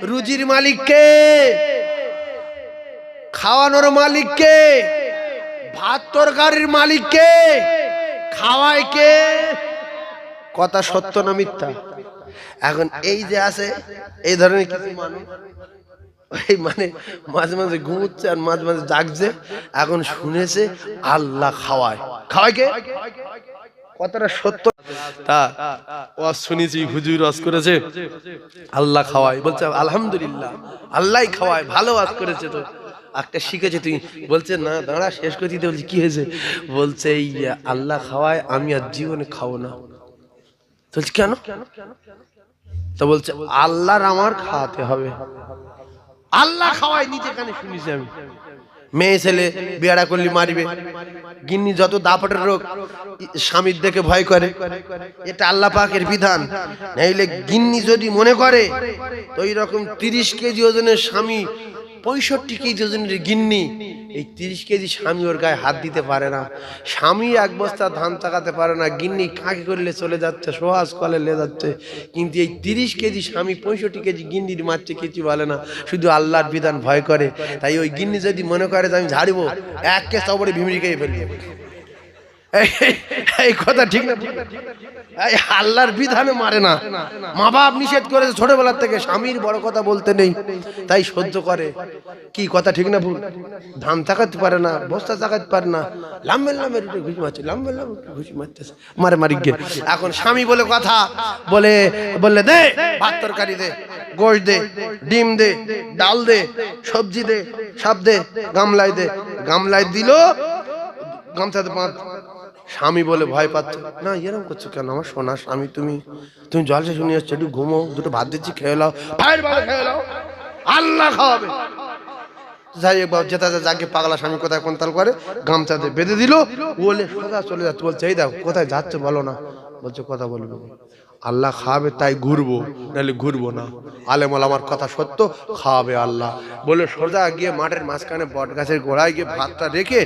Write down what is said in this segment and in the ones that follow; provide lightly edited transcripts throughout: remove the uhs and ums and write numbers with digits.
রুজির মালিককে, খাওয়ানোর মালিককে, ভাত তরকারির মালিককে, খাওয়ায় কে? কথা সত্য না মিথ্যা? এখন এই যে আছে এই ধরনের কিছু মানুষ এই মানে মাঝে মাঝে ঘুমোচ্ছে আর মাঝে মাঝে জাগছে, এখন শুনেছে আল্লাহ খাওয়ায়। খাওয়ায় কে? কথাটা সত্য। তা ওয়াজ শুনেছি, হুজুর ওয়াজ করেছে আল্লাহ খাওয়ায়, বলছে আলহামদুলিল্লাহ আল্লাহই খাওয়ায়, ভালো ওয়াজ করেছে। তো একটা শিখেছে তুই? বলছে না দাঁড়া শেষ করে দিতে। বলছি কি হয়েছে? বলছে এই আল্লাহ খাওয়ায়, আমি আর জীবনে খাবো না। বলছি কেন? তো বলছে আল্লাহর আমার খাওয়াতে হবে। আল্লাহ খাওয়ায় নিজে কানে শুনেছি আমি। মেয়ে ছেলে বিয়াড়া করলি মারিবে, গিন্নি যত দাপটের রোগ স্বামীর দেখে ভয় করে, এটা আল্লাহ পাকের বিধান। নাইলে গিন্নি যদি মনে করে তো এই রকম 30 কেজি ওজনের স্বামী 65 কেজি ওজনের গিন্নি, এই 30 কেজি স্বামী ওর গায়ে হাত দিতে পারে না। স্বামী এক বস্তা ধান চাকাতে পারে না, গিন্নি কাঁকি করলে চলে যাচ্ছে, সোহাজ কলে লে যাচ্ছে। কিন্তু এই 30 কেজি স্বামী 65 কেজি গিন্নির মারছে, কিছু বলে না, শুধু আল্লাহর বিধান ভয় করে। তাই ওই গিন্নি যদি মনে করে যে আমি ঝাড়বো, একে সবরে ভিমড়ি খেয়ে ফেলবে। এই কথা ঠিক না? এই আল্লাহর বিধানে মারে না। মা বাপ নিষেধ করেছে ছোটবেলার থেকে, স্বামীর বড় কথা বলতে নেই, তাই সহ্য করে। কি কথা ঠিক না ভুল? ধান চাকাতে পারে না, বস্তা চাকাতে পারে না, লাম্বের লাম্বের উঠে ঘুষি মারছে, লাম্বের লাম্বের ঘুষি মারতেছে, মারে মারি গে। এখন স্বামী বলে কথা বলে, বললে দে ভাত তরকারি দে, গোশ দে, ডিম দে, ডাল দে, সবজি দে, সব দে, গামলায় দে। গামলায় দিল, গামছাতে পাঁচ। স্বামী বলে ভয় পাচ্ছে, না এরকম করছো কেন আমার সোনা স্বামী? তুমি তুমি জলসে শুনে যাচ্ছ, একটু ঘুমো, দুটো ভাত দিচ্ছি খেয়ে নাও, ভাইয়ের ভালো খেয়ে নাও, আল্লাহ খাওয়াবে। যাই একবার যেটা যাকে পাগলা স্বামী কোথায় কোনতাল করে, গামছাতে বেঁধে দিল, বলে সোজা চলে যাচ্ছে। বলছে এই দাও কোথায় যাচ্ছে বলো না। বলছে কথা বলবো, আল্লাহ খাওয়াবে তাই ঘুরবো, নাহলে ঘুরবো না। আলেমল আমার কথা সত্য, খাওয়াবে আল্লাহ। বলে সোজা গিয়ে মাঠের মাঝখানে বট গাছের গোড়ায় গিয়ে ভাতটা রেখে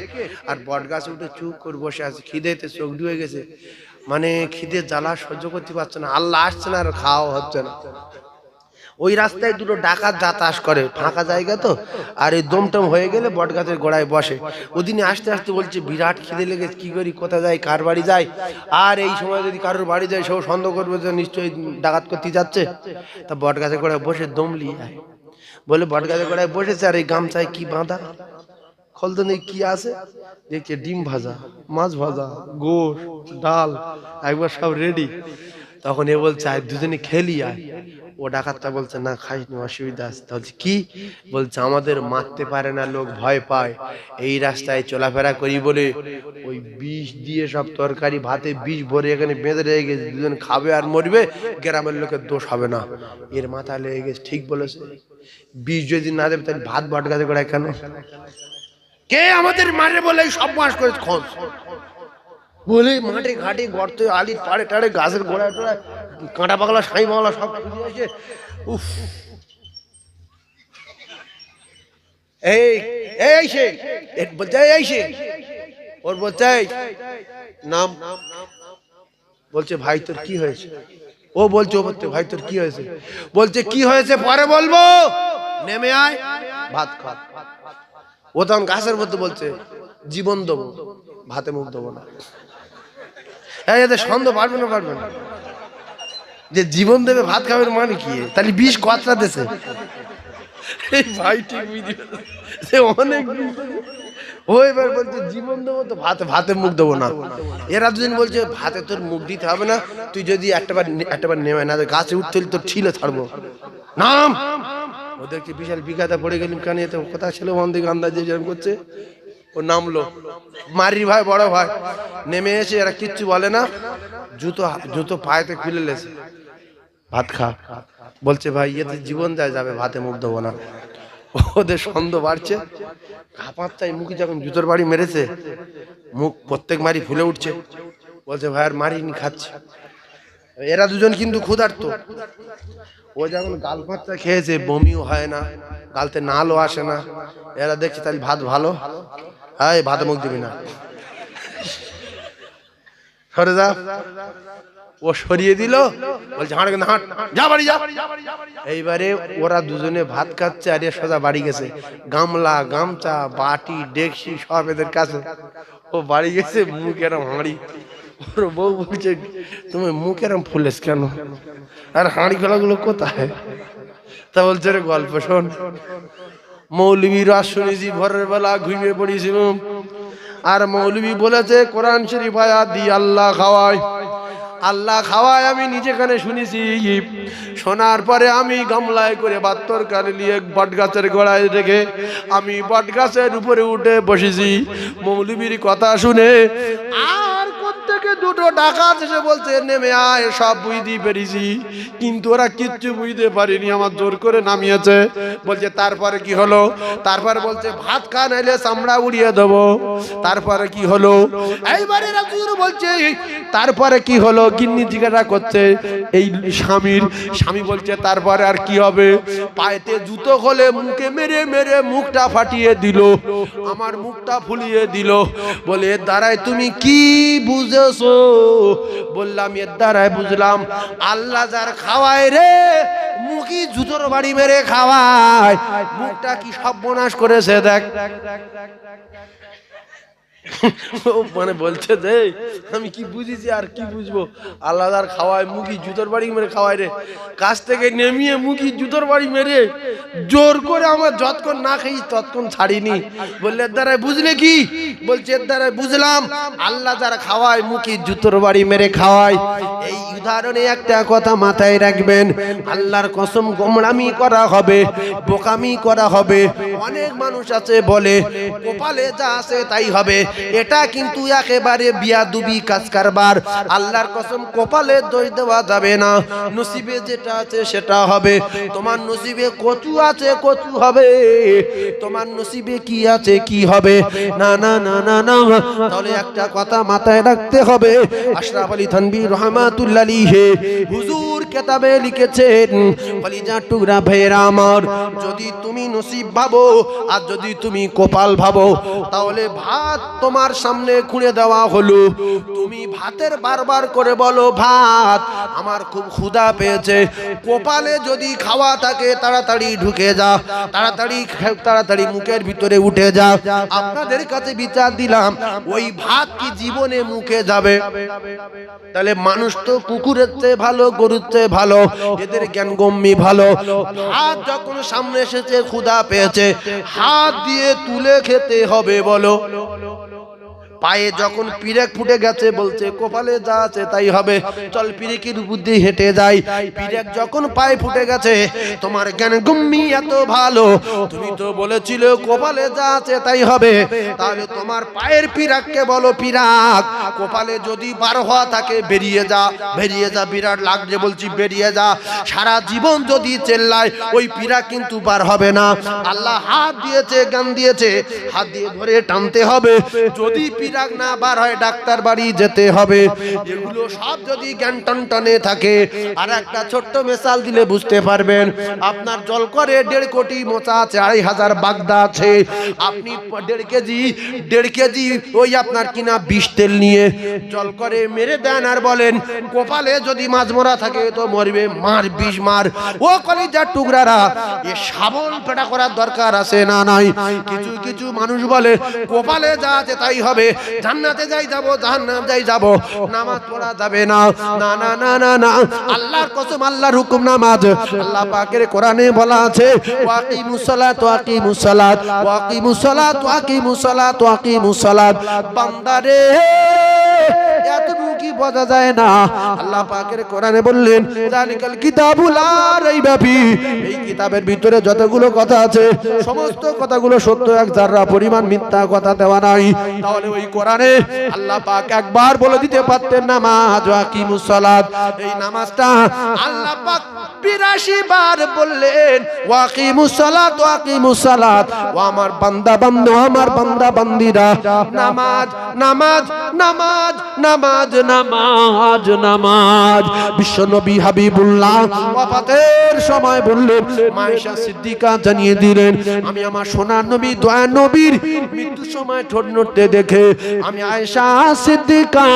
আর বট গাছে উঠে চুপ করে বসে আছে। খিদেতে চোখ ডুবে গেছে, মানে খিদে জ্বালা সহ্য করতে পারছে না। আল্লাহ আসছে না আর খাওয়া হচ্ছে না। ওই রাস্তায় দুটো ডাকাত যাতায়াত করে, ফাঁকা জায়গা তো, আর এই দমটম হয়ে গেলে বট গাছের গোড়ায় বসে। ওদিনে আসতে আসতে বলছে বিরাট খিদে লেগেছে, কি করি, কোথায় যাই, কার বাড়ি যাই। আর এই সময় যদি কারোর বাড়ি যায় সব সন্দেহ করবে যে নিশ্চয়ই ডাকাত করতে যাচ্ছে। তা বট গাছের গোড়ায় বসে দমলি বলে বট গাছের গোড়ায় বসেছে, আর এই গামছায় কি বাঁধা, খলতো নেই কি আছে, দেখছে ডিম ভাজা, মাছ ভাজা, গোশ, ডাল, একবার সব রেডি। তখন এ বলছে আয় দুজনে খেলি আয়। ও ডাকাতটা বলছে না খাইনি, অসুবিধা আছে। তাহলে কি বলছে, আমাদের মারতে পারে না লোক, ভয় পায়, এই রাস্তায় চলাফেরা করি বলে ওই বিষ দিয়ে সব তরকারি ভাতে বিষ ভরে এখানে বেঁধে রেখে গেছে, দুজন খাবে আর মরবে, গ্রামের লোকের দোষ হবে না। এর মাথা লেগে গেছে, ঠিক বলেছে, বিষ যদি না দেবে তাহলে ভাত বট গাছে গোড়ায় কেন? কে আমাদের মারে বলে সব মাস করে খোঁজ বলে মাঠে ঘাটে গর্ত আলির পাড়ে টাড়ে গাছের গোড়ায় টোড়ায় কাঁটা পাগলা সাই পাগলা সব খুঁজে আসে। উফ, এই এই সে বলছে, এই সে ওর বলছে নাম, বলছে ভাই তোর কি হয়েছে? ও বলছে, ও বলতে ভাই তোর কি হয়েছে? বলছে কি হয়েছে পরে বলবো, নেমে আয় ভাত খা। ও তখন গাছের মধ্যে বলছে জীবন দেবো, ভাতে মুখ দেবো না। এদের সন্দেহ পারবে না, পারবে না যে জীবন দেবে ভাত খাবে মানে কি? তাহলে বিষ কতটা দেশে ভাই ঠিক বুঝে অনেক। ও এবার বলছে জীবন দেবো তো ভাতে মুখ দেবো না। এরা দুদিন বলছে ভাতে তোর মুখ দিতে হবে না, তুই যদি একটাবার নেমে না গাছে উঠতে তোর ছিলে ছাড়বো নাম। ওদেরকে বিশাল বিঘাতে পড়ে গেলাম, কেন এত কথা ছিল মন্দির আন্দাজ যেরকম করছে। ও নামলো, মারির ভাই বড় ভাই নেমে এসে এরা কিচ্ছু বলে না, জুতো পায়েতে খুলে লেছে, ভাত খা। বলছে ভাই এতে জীবন যাবে, ভাতে মুখ দেবো না। ওদের সন্দেহ বাড়ছে, কাঁপাচ্ছাই মুখে যখন জুতোর বাড়ি মেরেছে, মুখ প্রত্যেক মারি ফুলে উঠছে। বলছে ভাই আর মারিনি, খাচ্ছে। এরা দুজন কিন্তু ক্ষুধার্ত। ও যখন গাল ভাতটা খেয়েছে, বমিও হয় না, গালতে নালও আসে না। এরা দেখছে তাহলে ভাত ভালো, হ্যাঁ ভাতে মুখ দিবি না, সরে যা। ও সরিয়ে দিল, বলছে হাঁট হাঁট, যা বাড়ি যা। এইবারে ওরা দুজনে ভাত খাচ্ছে আর এ সোজা বাড়ি গেছে, গামলা গামছা বাটি ডেকসি সব এদের কাছে। ও বাড়ি গেছে, মুখ এরম হাঁড়ি। ওর বউ বলছে তুমি মুখ এরম ফুলেছ কেন, আর হাঁড়ি খোলাগুলো কোথায়? তা বলছে রে গল্প শোন, মৌলবী রাত শুনেছি ভোরের বেলা ঘুমিয়ে পড়েছিলাম, আর মৌলবী বলেছে কোরআন শরীফ আয়াত দিয়ে আল্লাহ খাওয়ায়, আল্লাহ খাওয়ায়। আমি নিজে কানে শুনেছি, শোনার পরে আমি গামলায় করে ভাত তরকারি নিয়ে বট গাছের গোড়ায় রেখে আমি বট গাছের উপরে উঠে বসেছি। মৌলবীর কথা শুনে আর কোত্থেকে দুটো ডাকাত এসে বলছে নেমে আয়, সব বুঝতে পেরেছি, কিন্তু ওরা কিচ্ছু বুঝতে পারিনি, আমার জোর করে নামিয়েছে। বলছে তারপরে কি হলো? তারপরে বলছে ভাত খা নাইলে চামড়া উড়িয়ে দেবো। তারপরে কি হলো? এইবারে বলছে তারপরে কি হলো? গিন্নি জিজ্ঞাসা করছে এই স্বামী বলছে তারপরে আর কি হবে? পায়েতে জুতো খোলে মুখে মেরে মেরে মুখটা ফাটিয়ে দিল, আমার মুখটা ফুলিয়ে দিল। বলে এর দ্বারায় তুমি কি বুঝেছো? বললাম এর দ্বারায় বুঝলাম আল্লাহ যার খাওয়ায় রে, মুখি জুতোর বাড়ি মেরে খাওয়ায়, মুখটা কি সর্বনাশ করেছে দেখ। মানে বলছে যে আমি কি বুঝেছি আর কি বুঝবো, আল্লাহ আর খাওয়ায় মুখি জুতোর বাড়ি মেরে খাওয়ায় রে, কাছ থেকে নেমিয়ে মুখি জুতোর বাড়ি মেরে জোর করে আমার যতক্ষণ না খাই ততক্ষণ ছাড়িনি। বললে এর দ্বারায় বুঝলে কি? বলছে এর দ্বারায় বুঝলাম আল্লাহ যারা খাওয়ায় মুখি জুতোর বাড়ি মেরে খাওয়ায়। এই উদাহরণে একটা কথা মাথায় রাখবেন, আল্লাহর কসম গোমরামি করা হবে, বোকামি করা হবে। অনেক মানুষ আছে বলে কপালে যা আছে তাই হবে, এটা কিন্তু একেবারে বিয়াদুবি কাজ কারবার। আল্লাহর কসম কপালে দোষ দেওয়া যাবে না, নসিবে যেটা আছে সেটা হবে। তোমার নসিবে কচু আছে কচু হবে, তোমার নসিবে কি আছে কি হবে। না না না না না, তাহলে একটা কথা মাথায় রাখতে হবে। আশরাফ আলী থানভী রহমাতুল্লাহ আলাইহি হুজুর কিতাবে লিখেছেন, কলিজার টুকরা ভাইরা আমার, যদি তুমি নসিব ভাবো আর যদি তুমি কপাল ভাবো, তাহলে ভাত তোমার সামনে খুঁড়ে দেওয়া হলো, তুমি ভাতের বারবার করে বলো ভাত আমার খুব ক্ষুধা পেয়েছে। কপালে যদি খাওয়া থাকে তাড়াতাড়ি ঢুকে যা, তাড়াতাড়ি মুখের ভিতরে উঠে যা। আপনাদের কাছে বিচার দিলাম, ওই ভাত কি জীবনে মুখে যাবে? তাহলে মানুষ তো কুকুরের চেয়ে ভালো, গরুর চেয়ে ভালো, এদের জ্ঞান গম্যি ভালো। হাত যখন সামনে এসেছে ক্ষুধা পেয়েছে, হাত দিয়ে তুলে খেতে হবে বলো। পায়ে যখন পিরেক ফুটে গেছে বলছে কপালে যা আছে তাই হবে, চল পিরেকের উপর দিয়ে হেঁটে যাই। পিরেক যখন পায়ে ফুটে গেছে, তোমার জ্ঞান গম্যি এত ভালো, তুমি তো বলেছিলে কপালে যা আছে তাই হবে, তাহলে তোমার পায়ের পিরাককে বলো পিরাক, কপালে যদি বার হওয়া থাকে বেরিয়ে যা, বেরিয়ে যা, বিরাট লাগছে বলছি বেরিয়ে যা। সারা জীবন যদি চেল্লায় ওই পিরাক কিন্তু বার হবে না। আল্লাহ হাত দিয়েছে, জ্ঞান দিয়েছে, হাত দিয়ে ধরে টানতে হবে। যদি পিরাক না বার হয় ডাক্তার বাড়ি যেতে হবে। এগুলো সব যদি জ্ঞান টনটনে থাকে। আর একটা ছোট্ট মিসাল দিলে বুঝতে পারবেন। আপনার জল করে 1.5 কোটি মোচা আছে, 2,500 বাগদা আছে, আপনি 1.5 কেজি ওই আপনার কিনা বিষ তেল নিয়ে জল করে মেরে দেন আর বলেন কপালে যদি মাছ মরা থাকে তো মরবে, মার বিষ মার। ও কলিজার টুকরারা, এ সাবল পেটা করার দরকার আছে না নাই? কিছু কিছু মানুষ বলে কপালে যা আছে তাই হবে, জান্নাতে যাই যাব, জাহান্নাম যাই যাব, নামাজ পড়া যাবে না। না না না না না, আল্লাহর কসম, আল্লাহর হুকুম নামাজ। আল্লাহ পাকের কোরআনে বলা আছে ওয়াকিমুস সালাত ওয়াকিমুস সালাত ওয়াকিমুস সালাত ওয়াকিমুস সালাত ওয়াকিমুস সালাত। বান্দারে এতটুকু কি বোঝা যায় না? আল্লাহ পাকের কোরআনে বললেন যালিকাল কিতাবুল লা রাইবা ফি, এই কিতাবের ভিতরে যতগুলো কথা আছে সমস্ত কথাগুলো সত্য, এক যারা পরিমাণ মিথ্যা কথা দেওয়া নাই। তাহলে ওই কোরআনে আল্লাহ পাক একবার বলে দিতে পারতেন নামাজ ওয়াকিমুস সালাত, এই নামাজটা আল্লাহ পাক 82 বার বললেন ওয়াকিমুস সালাত ওয়াকিমুস সালাত। ও আমার বান্দা বান্দা, আমার বান্দা বান্দিরা, নামাজ নামাজ নামাজ নামাজ নামাজ নামাজ। বিশ্বনবী হাবিবুল্লাহ ওয়াফাতের সময় বললেন, মায়েশা সিদ্দিকা জানিয়ে দিলেন, আমি আমার সোনার নবী দয়ার নবীর মৃত্যুর সময় ঠোঁট নড়তে দেখে আমি আয়েশা সিদ্দিকা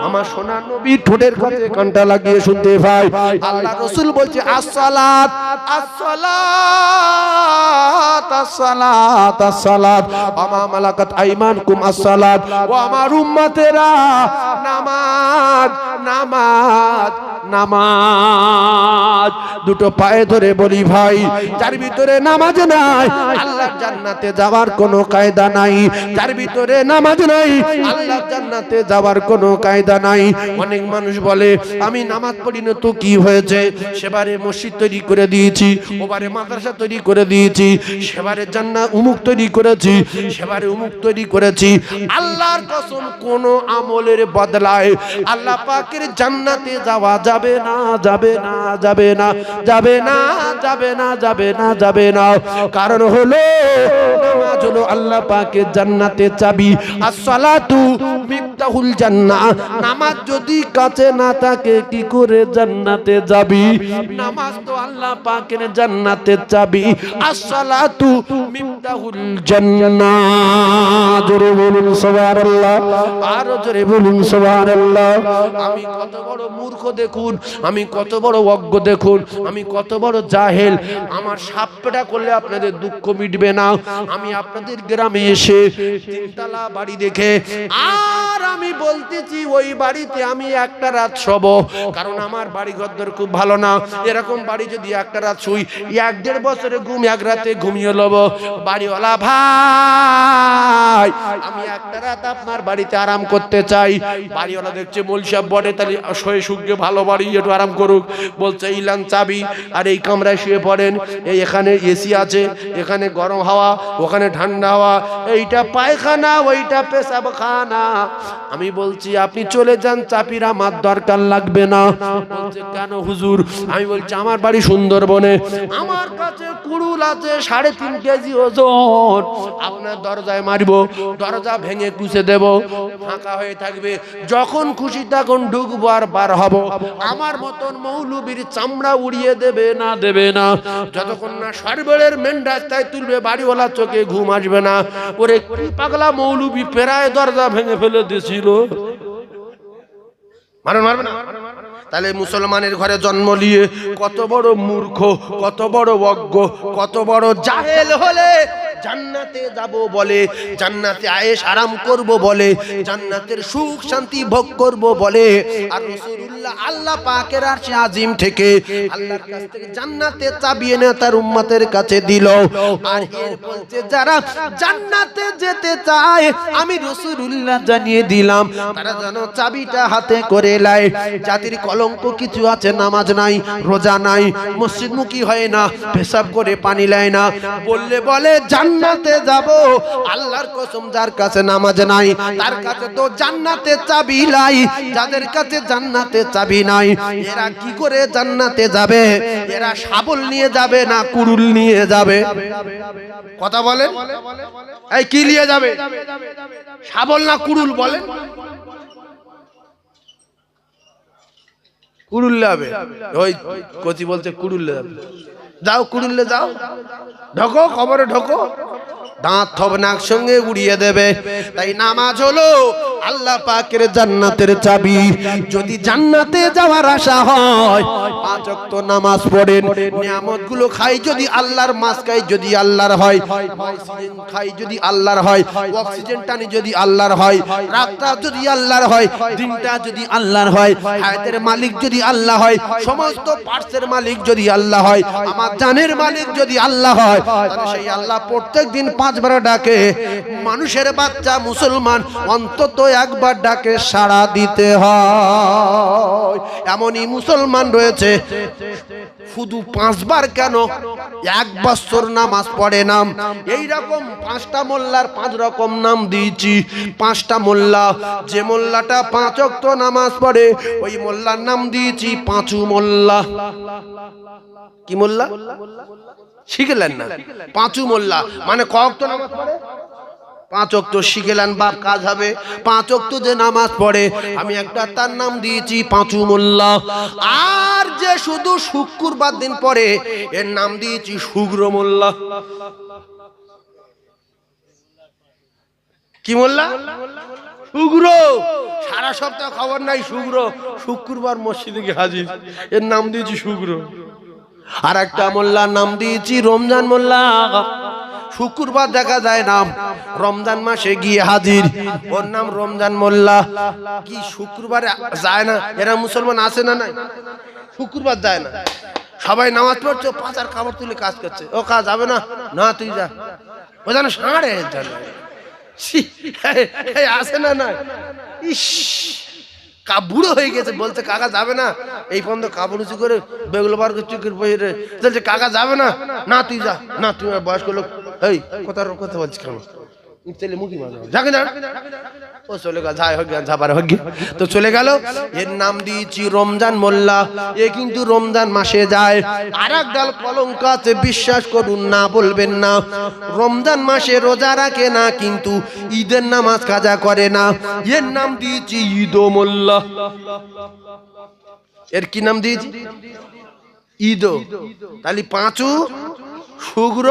আমার সোনার নবীর ঠোঁটের কাছে কানটা লাগিয়ে শুনতে পাই আল্লাহ রাসূল বলছে, আসসালাত আসসালাত আসসালাত আসসালাত আমা মালাকাত আইমানকুম আসসালাত ও আমার উম্মতেরা নামাজ নামাজ নামাজ। দুটো পায়ে ধরে বলি ভাই, যার ভিতরে নামাজ নাই আল্লাহর জান্নাতে যাওয়ার কোনো কায়দা নাই। যার ভিতরে নামাজ নাই আল্লাহর জান্নাতে যাওয়ার কোনো কায়দা নাই। অনেক মানুষ বলে, আমি নামাজ পড়ি না তো কি হয়েছে, সেবারে মসজিদ তৈরি করে দিয়েছি, ওবারে মাদ্রাসা তৈরি করে দিয়েছি, সেবারে জান্নাত উমুক তৈরি করেছি, সেবারে উমুক তৈরি করেছি। আল্লাহর কসম, কোন আমলের বদলায় আল্লাহ পাকের জান্নাতে যাওয়া যাবে না, যাবে না, যাবে না, যাবে না, যাবে না, যাবে না, যাবে না। কারণ হলো নামাজ হলো আল্লাহ পাকের জান্নাতের চাবি। আসসালাতু মিফতাহুল জান্নাহ। নামাজ যদি কাছে না থাকে কি করে জান্নাতে যাবি? নামাজ তো আল্লাহ পাকের জান্নাতের চাবি। আসসালাতু মিফতাহুল জান্নাহ। জোরে বলুন সুবহানাল্লাহ, আরো জোরে বলুন সুবহানাল্লাহ। আমি কত বড় মূর্খ দেখুন, আমি কত বড় অজ্ঞ দেখুন, আমি কত বড় জাহেল। আমার সাপটা করলে আপনাদের দুঃখ মিটবে না। আমি আপনাদের গ্রামে এসে তিনতলা বাড়ি দেখে আর আমি বলতেছি ওই বাড়িতে আমি একটা রাত শোব, কারণ আমার বাড়ি ঘরদর খুব ভালো না। এরকম বাড়ি যদি একটা রাত শুই, 1-1.5 বছরে ঘুম এক রাতে ঘুমিয়ে লব। বাড়িওয়ালা ভাই, আমি একটা রাত আপনার বাড়িতে আরাম করতে চাই। বাড়িওয়ালা দেখছে মোল সাহেব বটে, তাহলে শোয়ে সুখে ভালো বাড়ি, একটু আরাম করুক। বলছে, ইলান চাবি, আর এই কামরায় শুয়ে পড়েন, এই এখানে এসি আছে, এখানে গরম হাওয়া, ওখানে ঠান্ডা হাওয়া, এইটা পায়খানা, ওইটা পেশাবখানা। আমি বলছি, আপনি চলে যান, চাপির আমার দরকার লাগবে না। বলছে, কেন হুজুর? আমি বলছি, আমার বাড়ি সুন্দরবনে, আমার কাছে কুড়ুল আছে 3.5 কেজি ওজন। আপনার দরজায় মারব, দরজা ভেঙে কুচে দেব, ফাঁকা হয়ে থাকবে, যখন খুশি তখন ঢুকবো আর বার হব। আমার মতন মৌলবীর চামড়া উড়িয়ে দেবে না, দেবে না। যতক্ষণ না সরবেলের মেন রাস্তায় তুলবে, বাড়িওয়ালা চোখে ঘুম আসবে না। ওরে পাগলা মৌলবী প্রায় দরজা ভেঙে ফেলে দিয়েছিল। মারবে না। তাহলে মুসলমানের ঘরে জন্ম নিয়ে কত বড় মূর্খ, কত বড় অজ্ঞ, কত বড় জাহেল হলে জান্নাতে যাব বলে, জান্নাতে আয়েশ আরাম করব বলে, জান্নাতের সুখ শান্তি ভোগ করব বলে। আর রাসূলুল্লাহ আল্লাহ পাকের আরশে আজিম থেকে আল্লাহর কাছ থেকে জান্নাতের চাবি এনে তার উম্মতের কাছে দিল। আর এর বলতে যারা জান্নাতে যেতে চায়, আমি রাসূলুল্লাহ জানিয়ে দিলাম, তারা যেন চাবিটা হাতে করে লায়। জাতির কলঙ্ক কিছু আছে, নামাজ নাই, রোজা নাই, মসজিদমুখী হয় না, পেশাব করে পানি লায় না, বললে বলে জান্নাতে যাব। আল্লাহর কসম, যার কাছে নামাজ নাই তার কাছে তো জান্নাতে চাবি নাই। যাদের কাছে জান্নাতে চাবি নাই, এরা কি করে জান্নাতে যাবে? এরা শাবল নিয়ে যাবে না কুড়ুল নিয়ে যাবে? কথা বলেন, এই কি নিয়ে যাবে? শাবল না কুড়ুল? বলেন। কুড়ুল্লে হবে। ওই কচি বলছে কুড়ুল্লে যাবে। যাও কুড়ুল্লে যাও, ঢোকো, কবরে ঢোকো, দাঁত থব নাক সঙ্গে উড়িয়ে দেবে। তাই নামাজ হলো আল্লাহ পাকের জান্নাতের চাবি। যদি জান্নাতে যাওয়ার আশা হয়, 5 ওয়াক্ত নামাজ পড়েন, নিয়ামতগুলো খাই যদি আল্লাহর, মাছ খাই যদি আল্লাহর হয়, অক্সিজেন খাই যদি আল্লাহর হয়, অক্সিজেন টানি যদি আল্লাহর হয়, রাতটা যদি আল্লাহর হয়, দিনটা যদি আল্লাহর হয়, হায়াতের মালিক যদি আল্লাহ হয়, সমস্ত পার্টসের মালিক যদি আল্লাহ হয়, আমার জানের মালিক যদি আল্লাহ হয়, তাহলে সেই আল্লাহ প্রত্যেকদিন 5 বার ডাকে। মানুষের বাচ্চা মুসলমান অন্তত একবার ডাকে সাড়া দিতে হয়। এমনই মুসলমান রয়েছে শুধু 5 বার কেন, 1 বছর নামাজ পড়ে না। এইরকম 5টা মোল্লার 5 রকম নাম দিয়েছি। 5টা মোল্লা, যে মোল্লাটা 5 ওয়াক্ত নামাজ পড়ে ওই মোল্লার নাম দিয়েছি পাঁচু মোল্লা। কি মোল্লা? শিখলেন না? পাঁচু মোল্লা মানে ক ওয়াক্ত নামাজ পড়ে? 5 ওয়াক্ত শিখেলেন বাপ কাজ হবে। 5 ওয়াক্ত যে নামাজ পড়ে আমি একটা তার নাম দিয়েছি পাঁচু মোল্লা। আর যে শুধু শুক্রবার দিন পড়ে এর নাম দিয়েছি শুগ্র মোল্লা। কি মোল্লা? শুগ্র। সারা সপ্তাহ খবর নাই শুগ্র, শুক্রবার মসজিদে গিয়ে হাজির, এর নাম দিয়েছি শুগ্র। আর একটা মোল্লার নাম দিয়েছি রমজান মোল্লা। শুক্রবার দেখা যায় না, রমজান মাসে গিয়ে হাজির, ওর নাম রমজান মোল্লা। কি শুক্রবারে যায় না? এরা মুসলমান আছে না নাই? শুক্রবার যায় না, সবাই নামাজ পড়ছে, পাঁচার খাবার তুলে কাজ করছে। ও কাজ হবে না, না তুই যা। ও যেন সাড়ে আসে না না, ইস বুড়ো হয়ে গেছে, বলছে কাকা যাবে না। এই পর্যন্ত কাপড় উঁচু করে বেগুলো বার করে চুকের বইরে বলছে কাকা যাবে না, না তুই যা। না তুই বয়স্ক লোক, এই কথা বলছিস কেন? ও চলে গেল, তো চলে গেল। এর নাম দিয়েছি রমজান মোল্লা। এ কিন্তু রমজান মাসে যায়। আর এক ডাল কলঙ্ক আছে, বিশ্বাস করুন না, বলবেন না। রমজান মাসে রোজা রাখে না, কিন্তু ঈদের নামাজ কাজা করে না। এর নাম দিয়েছি ঈদ মোল্লা। এর কি নাম দিয়েছি? ঈদ। তাহলে পাঁচু, শুক্র,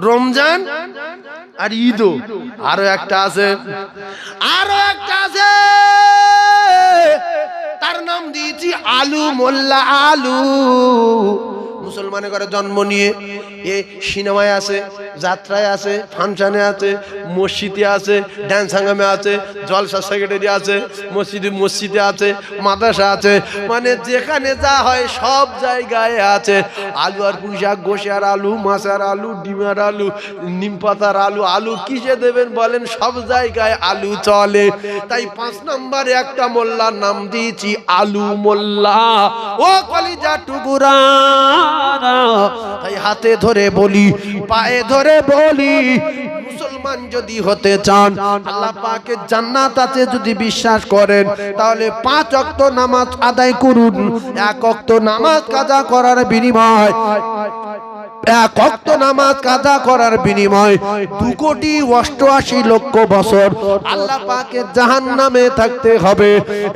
রমজান আর ঈদ। আরো একটা আছে, তার নাম দিয়েছি আলু মোল্লা। আলু মুসলমানের ঘরে জন্ম নিয়ে এ সিনেমায় আছে, যাত্রায় আছে, ফাংশনে আছে, মসজিদে আছে, ড্যান্স হাঙ্গামে আছে, জলসা সেক্রেটারি আছে, মসজিদে আছে, মাদ্রাসা আছে, মানে যেখানে যা হয় সব জায়গায় আছে। আলু আর পুঁইশাক, গোশে আর আলু, মাছ আর আলু, ডিমের আলু, নিম পাতার আলু, আলু কিসে দেবেন বলেন, সব জায়গায় আলু চলে। তাই 5 নম্বরে একটা মোল্লার নাম দিয়েছি আলু মোল্লা। ও কলিজা টুকুরা, তাই হাতে ধরে বলি, পায়ে ধরে বলি, মুসলমান যদি হতে চান, আল্লাহ পাকের জান্নাত আছে যদি বিশ্বাস করেন, তাহলে 5 ওয়াক্ত নামাজ আদায় করুন। 1 ওয়াক্ত নামাজ কাজা করার বিনিময়, 1 ওয়াক্ত নামাজ কাজা করার বিনিময় 2,88,00,000 বছর আল্লাহ পাকের জাহান্নামে থাকতে হবে।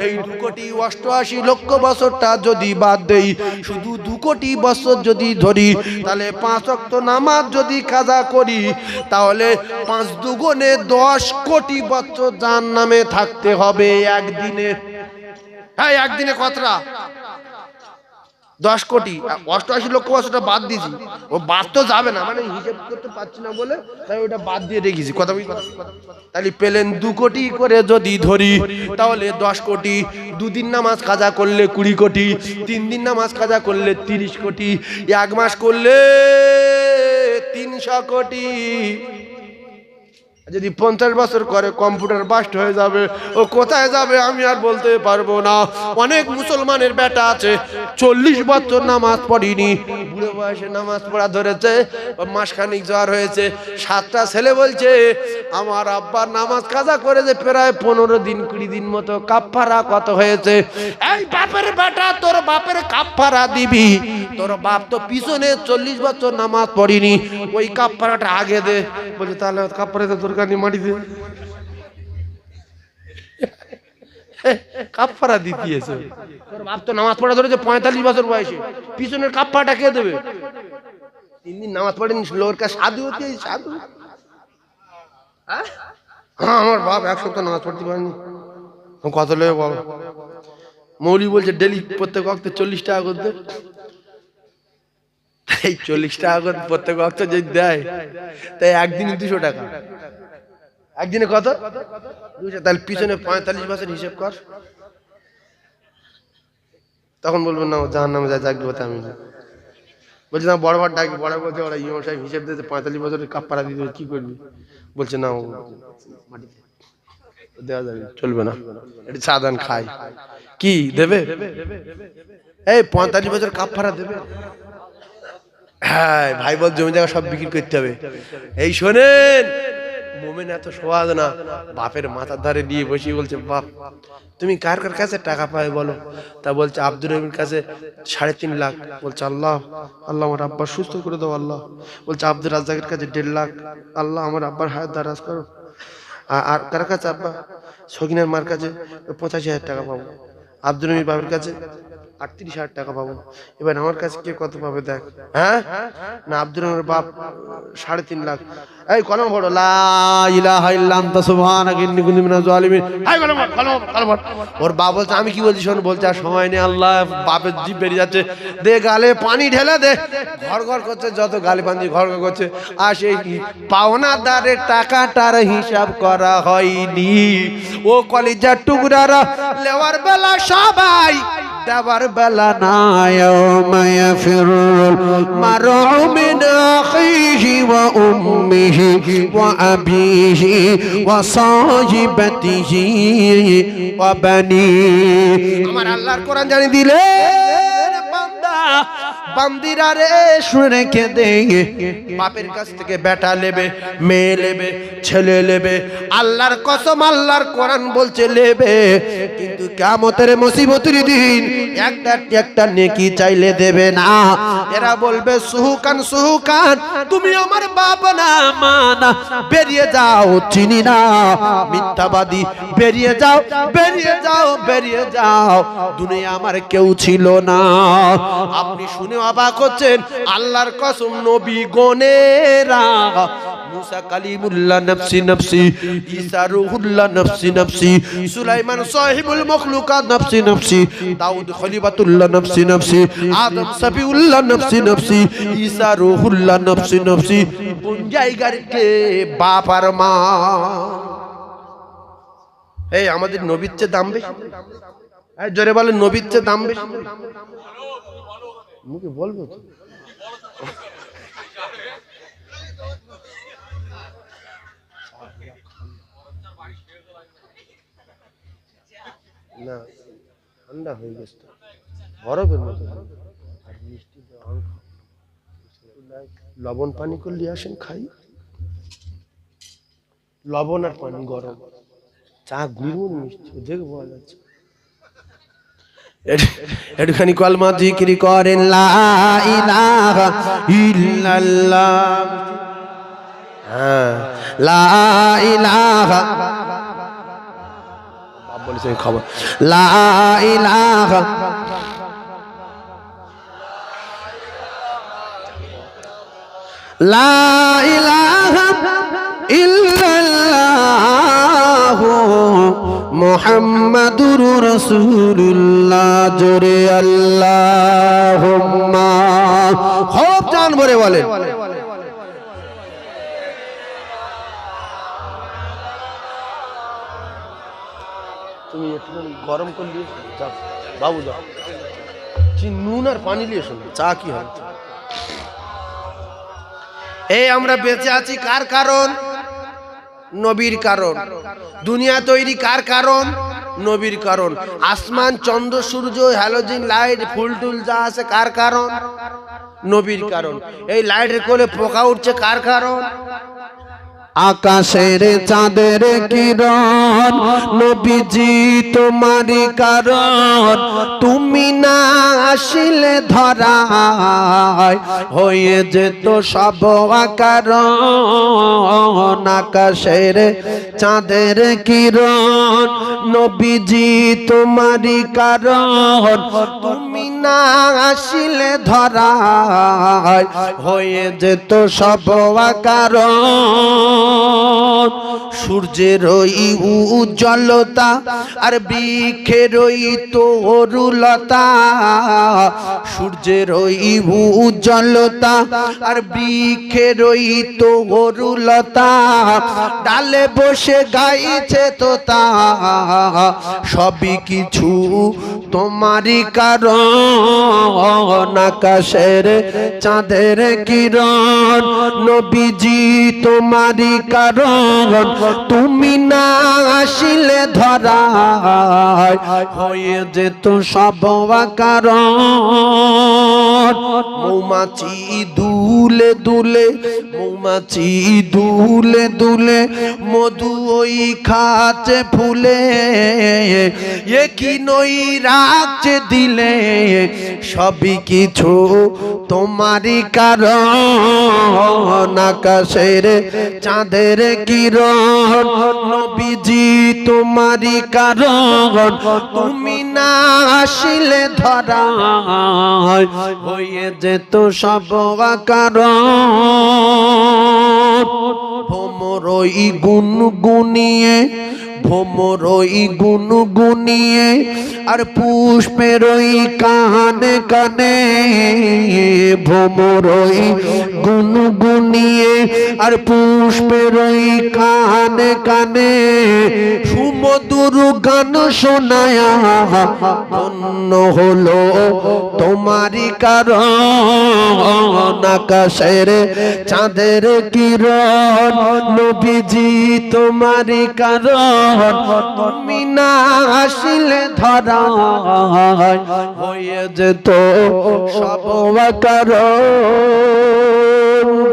এই 2,88,00,000 বছরটা যদি বাদ দেই, শুধু 2 কোটি বছর যদি ধরি, তাহলে 5 ওয়াক্ত নামাজ যদি কাজা করি, তাহলে 5 দুগুণে 10 কোটি বছর জাহান্নামে থাকতে হবে একদিনে। হ্যাঁ, একদিনে কতটা? 10 কোটি। 88,00,000 বছরটা বাদ দিয়েছি, ও বাদ তো যাবে না, মানে হিসেব করতে পারছি না বলে তাই ওটা বাদ দিয়ে রেখেছি। কথা বলি, তাহলে পেলেন 2 কোটি করে যদি ধরি, তাহলে 10 কোটি। 2 দিন নামাজ কাজা করলে 20 কোটি, 3 দিন নামাজ কাজা করলে 30 কোটি, 1 মাস করলে 300 কোটি। যদি 50 বছর করে কম্পিউটার বাস্ট হয়ে যাবে, ও কোথায় যাবে আমি আর বলতে পারবো না। অনেক মুসলমানের বেটা আছে 40 বছর নামাজ পড়িনি, বুড়ো বয়সে নামাজ পড়া ধরেছে, মাসখানিক জ্বর হয়েছে, 7টা ছেলে বলছে আমার আব্বার নামাজ কাজা করে যে প্রায় 15 দিন 20 দিন মতো, কাফারা কত হয়েছে? এই বাপের বেটা, তোর বাপের কাফারা দিবি, তোর বাপ তো পিছনে 40 বছর নামাজ পড়িনি, ওই কাফারাটা আগে দে। বলছে তাহলে কাফারাতে দরকার মাটি দে, কাফারা দিতেছে। তোর বাপ তো নামাজ পড়া ধরেছে 45 বছর বয়সে, পিছনের কাফারাটা কে দেবে? 3 দিন নামাজ পড়েনি, লোর কাছে সাধু হতে সাধু। হ্যাঁ, আমার বাপ 1 সপ্তাহ নামাজ পড়তে পারেনি, কত লেগে বাবা। মৌলী বলছে ডেলি প্রত্যেক ওয়াক্তে 40 টাকা করতে। এই 40 টাকা করে প্রত্যেক ওয়াক্তে যদি দেয়, তাই একদিনে 200 টাকা। একদিনে কত? 200। তাহলে পিছনে 45 বছর হিসেব কর। তখন বলবো না জাহান্নামে যায়, জাগবে আমি না। বলছে না, বড় বড় ডাকি, বড় বলছে ওরা ইমাম সাহেব হিসেব দিতে 45 বছরের কাফারা দিতে কি করবি? বলছে না, দেওয়া যাবে, চলবে না, এটা সাধারণ খাই। কি দেবে? এই 45 বছর কাফারা দেবে? হ্যাঁ ভাই, বল জমি জায়গা সব বিক্রি করতে হবে। এই শোনেন, মোমেন এত সোয়াদ না, বাপের মাথার ধারে নিয়ে বসিয়ে বলছে, বাপ তুমি কার কার কাছে টাকা পাবে বলো? তা বলছে আব্দুর রহিমের কাছে 3.5 লাখ। বলছে আল্লাহ, আল্লাহ আমার আব্বা সুস্থ করে দাও আল্লাহ। বলছে আব্দুর রাজ্জাকের কাছে 1.5 লাখ। আল্লাহ আমার আব্বার হায়াত দারাজ করো। আর কার কাছে আব্বা? সকিনার মার কাছে 85,000 টাকা পাবো। আব্দুর রহিমের বাবার কাছে 38,000 টাকা পাবো। এবার আমার কাছে কে কত পাবে দেখ। হ্যাঁ না, আব্দুর রহিমের বাপ 3.5 লাখ। এই কলম পড়ো, লা ইলাহা ইল্লা আনতা সুবহানাকা ইন্নী কুনতু মিনাজ জালিমিন। এই কলম পড়। ওর বাপ বলছে আমি কি বলছি শোন। বলছে আর সময় নেই আল্লাহ, বাপের জিভ বেরিয়ে যাচ্ছে, দে গালে পানি ঢেলে দে। ঘর করছে, যত গালি পানি ঘর করছে। আর সেই পাওনাদারের টাকাটার হিসাব করা হয়নি। ও কলিজার টুকরারা, লেওয়ার বেলা সবাই, দেওয়ার বেলা না। ইয়াউমা ইয়াফিরুল মারউ মিন আখিহি ওয়া উম্মিহি ওয়া আবিহি ওয়া সাহিবাতিহি ওয়া বানিহি। আমার আল্লাহর কোরআন জানি দিলে বান্দা বান্দিরা রে, শুনে রেখে দে, বাপের কাছ থেকে বেটা নেবে, মেয়ে নেবে, ছেলে নেবে। আল্লাহর কসম, আল্লাহর কোরআন বলছে নেবে, কিন্তু কিয়ামতের মুসিবতের দিন একটা নেকি চাইলে দেবে না। এরা বলবে সুহুকান সুহুকান, তুমি আমার বাপ না মা না, বেরিয়ে যাও, চিনি না। মিথ্যাবাদী, বেরিয়ে যাও, বেরিয়ে যাও, বেরিয়ে যাও, দুনিয়া আমার কেউ ছিল না। আপনি শুনে অবাক হচ্ছেন, আল্লাহর কসম নবী গনেরা, মুসা কালিমুল্লাহ নফসি নফসি, ঈসা রূহুল্লাহ নফসি নফসি, সুলাইমান সাহিবুল মখলুকাত নফসি নফসি, দাউদ খলিফাতুল্লাহ নফসি নফসি, আদম সফিউল্লাহ নফসি নফসি, ঈসা রূহুল্লাহ নফসি নফসি। কোন জায়গার কে বাপ আর মা? এই আমাদের নবীর চেয়ে দাম বেশি। জোরে বলেন, নবীর চেয়ে দাম বেশি। মুখে বলবো তো? না, ঠান্ডা হয়ে গেছে, বরফের মতো। আর মিষ্টি লবণ পানি করলে আসেন খাই, লবণ আর পানি গরম, চা গুড়মুড় মিষ্টি দেখে বলা যাচ্ছে। একটুখানি কলমা জিকির করেন, লা ইলাহা ইল্লাল্লাহ। হ্যাঁ, লা ইলাহা, বাপ বলেছেন খবর, লা ইলাহা, লা ইলাহা ইল্লাল্লাহ মুহাম্মাদুর রাসূলুল্লাহ। জোরে আল্লাহুম্মা, খুব জান ভরে বলেন। তুমি একটু গরম করে দিয়ে যাও বাবু, যাও, নুন আর পানি নিয়ে শোনো, চা কি হয়। এই আমরা বেঁচে আছি কার কারণ? নবীর কারণ। দুনিয়া তৈরি কার কারণ? নবীর কারণ। আসমান, চন্দ্র, সূর্য, হ্যালোজিন লাইট, ফুল টুল যা আছে কার কারণ? নবীর কারণ। এই লাইটের কোলে পোকা উঠছে কার কারণ? আকাশের চাঁদের কিরণ, নবীজি তোমারই কারণ। তুমি না আসিলে ধরায় হয়ে যেত সব অকারণ। আকাশের চাঁদের কিরণ, নবীজি তোমারই কারণ। তুমি না আসিলে ধরায় হয়ে যেত সব অকারণ। সূর্যের ওই উজ্জ্বলতা আর বৃক্ষের ওই তরুলতা, সূর্যের ওই উজ্জ্বলতা আর বৃক্ষের ওই তরুলতা, ডালে বসে গাইছে তোতা, সবই কিছু তোমারই কারণ। আকাশের চাঁদের কিরণ, নবীজি তোমারই কারণ। তুমি না আসিলে ধরায় হয়ে যেত সব কারণ। মৌমাছি দুলে দুলে, মৌমাছি দুলে দুলে মধু ওই খাচ্ছে ফুলে, এ কি নই রাখছে দিলে, সবই কিছু তোমারই কারণ। আকাশের চাঁদের কিরণ নবীজি তোমারই কারণ, তুমি না আসিলে ধরায় হয়ে যেত সব কারণ। ভোমরই গুনগুনিয়ে, ভোমরই গুনগুনিয়ে আর পুষ্পেরই কানে কানে, ভোমরই গুনগুনিয়ে আর পুষ্পেরই কানে কানে, সুমধুর গান শোনায়া ধন্য হলো তোমারই কারণ। আকাশের চাঁদের কিরণ নবীজি তোমারই কারণ, তুমি না আসিলে ধরায় হয়ে যেত সব কারণ।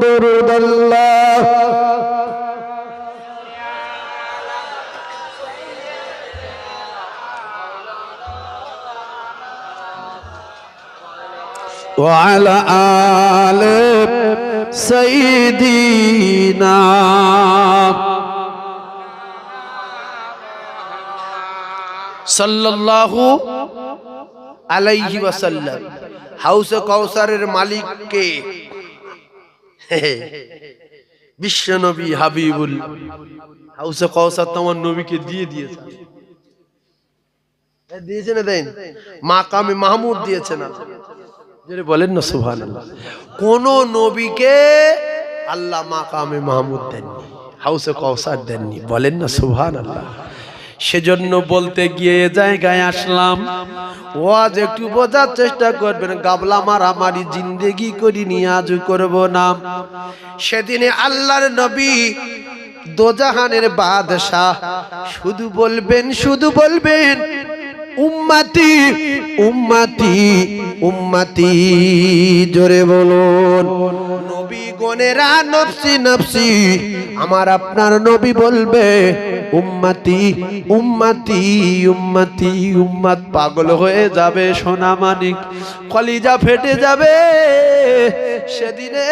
দরুদ আল্লাহ। وعلى آل سيدنا সাল্লাল্লাহু আলাইহি ওয়াসাল্লাম। হাউসে কাউসারের মালিক কে? বিশ্ব নবী হাবিবুল। হাউসে কাউসার তোমার নবীকে দিয়ে দিয়েছে, দিয়েছে না দেন? মাকামে মাহমুদ দিয়েছে না? যদি বলেন না সুবহানাল্লাহ। কোন নবীকে আল্লাহ মাকামে মাহমুদ দেননি, হাউসে কাউসার দেননি, বলেন না সুবহানাল্লাহ। সেজন্য বলতে গিয়ে জায়গায় আসলাম, ওয়াজ একটু বোঝার চেষ্টা করবেন। গাবলা মারামারি জিন্দেগি করি নিয়ে আজ করব না। সেদিনে আল্লাহর নবী দোজাহানের বাদশাহ শুধু বলবেন, শুধু বলবেন উম্মতি উম্মতি উম্মতি, জোরে বলুন। নবী গনেরা নফসি নফসি, আমার আপনার নবী বলবে উম্মতি উম্মতি উম্মতি। উম্মত পাগল হয়ে যাবে, সোনা মানিক কলিজা ফেটে যাবে। সেদিনে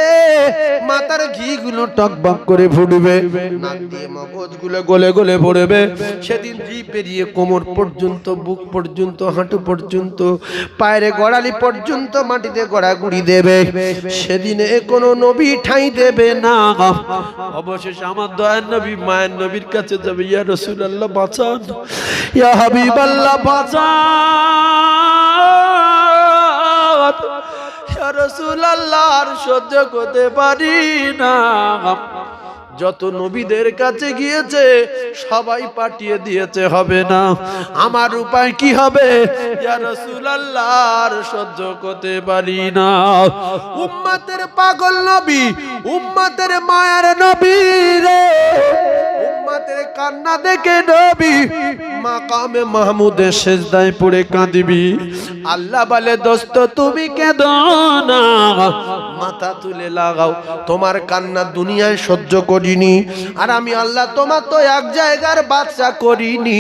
মাথার ঘি গুলো টকবক করে ফুটবে, নাক দিয়ে মগজ গুলো গলে গলে পড়বে। সেদিন ঘি পেরিয়ে কোমর পর্যন্ত, বুক পর্যন্ত, হাঁটু পর্যন্ত, পায়ের গড়ালি পর্যন্ত মাটিতে গড়াগুড়ি দেবে। সেদিনে কোনো নবী ঠাঁই দেবে না। অবশেষে আমার দয়ার নবী মায়ের নবীর কাছে যাবে, ইয়া রাসূলুল্লাহ বাঁচান, ইয়া হাবিবাল্লাহ বাঁচান, ইয়া রাসূলুল্লাহ আর সহ্য করতে পারি না। যত নবীদের কাছে গিয়েছে সবাই পাঠিয়ে দিয়েছে, হবে না, আমার উপায় কি হবে? ইয়া রাসূলুল্লাহ আর সহ্য করতে পারি না। উম্মতের পাগল নবী, উম্মতের মায়ের নবী রে, উম্মতের কান্না দেখে নবী মাকামে মাহমুদে সেজদায় পড়ে কাঁদিবি। আল্লাহ বলে দোস্ত তুমি কেঁদো না, মাথা তুলে লাগাও, তোমার কান্না দুনিয়ায় সহ্য করিনি। আর আমি আল্লাহ তোমার তো এক জায়গার বাদশা করিনি,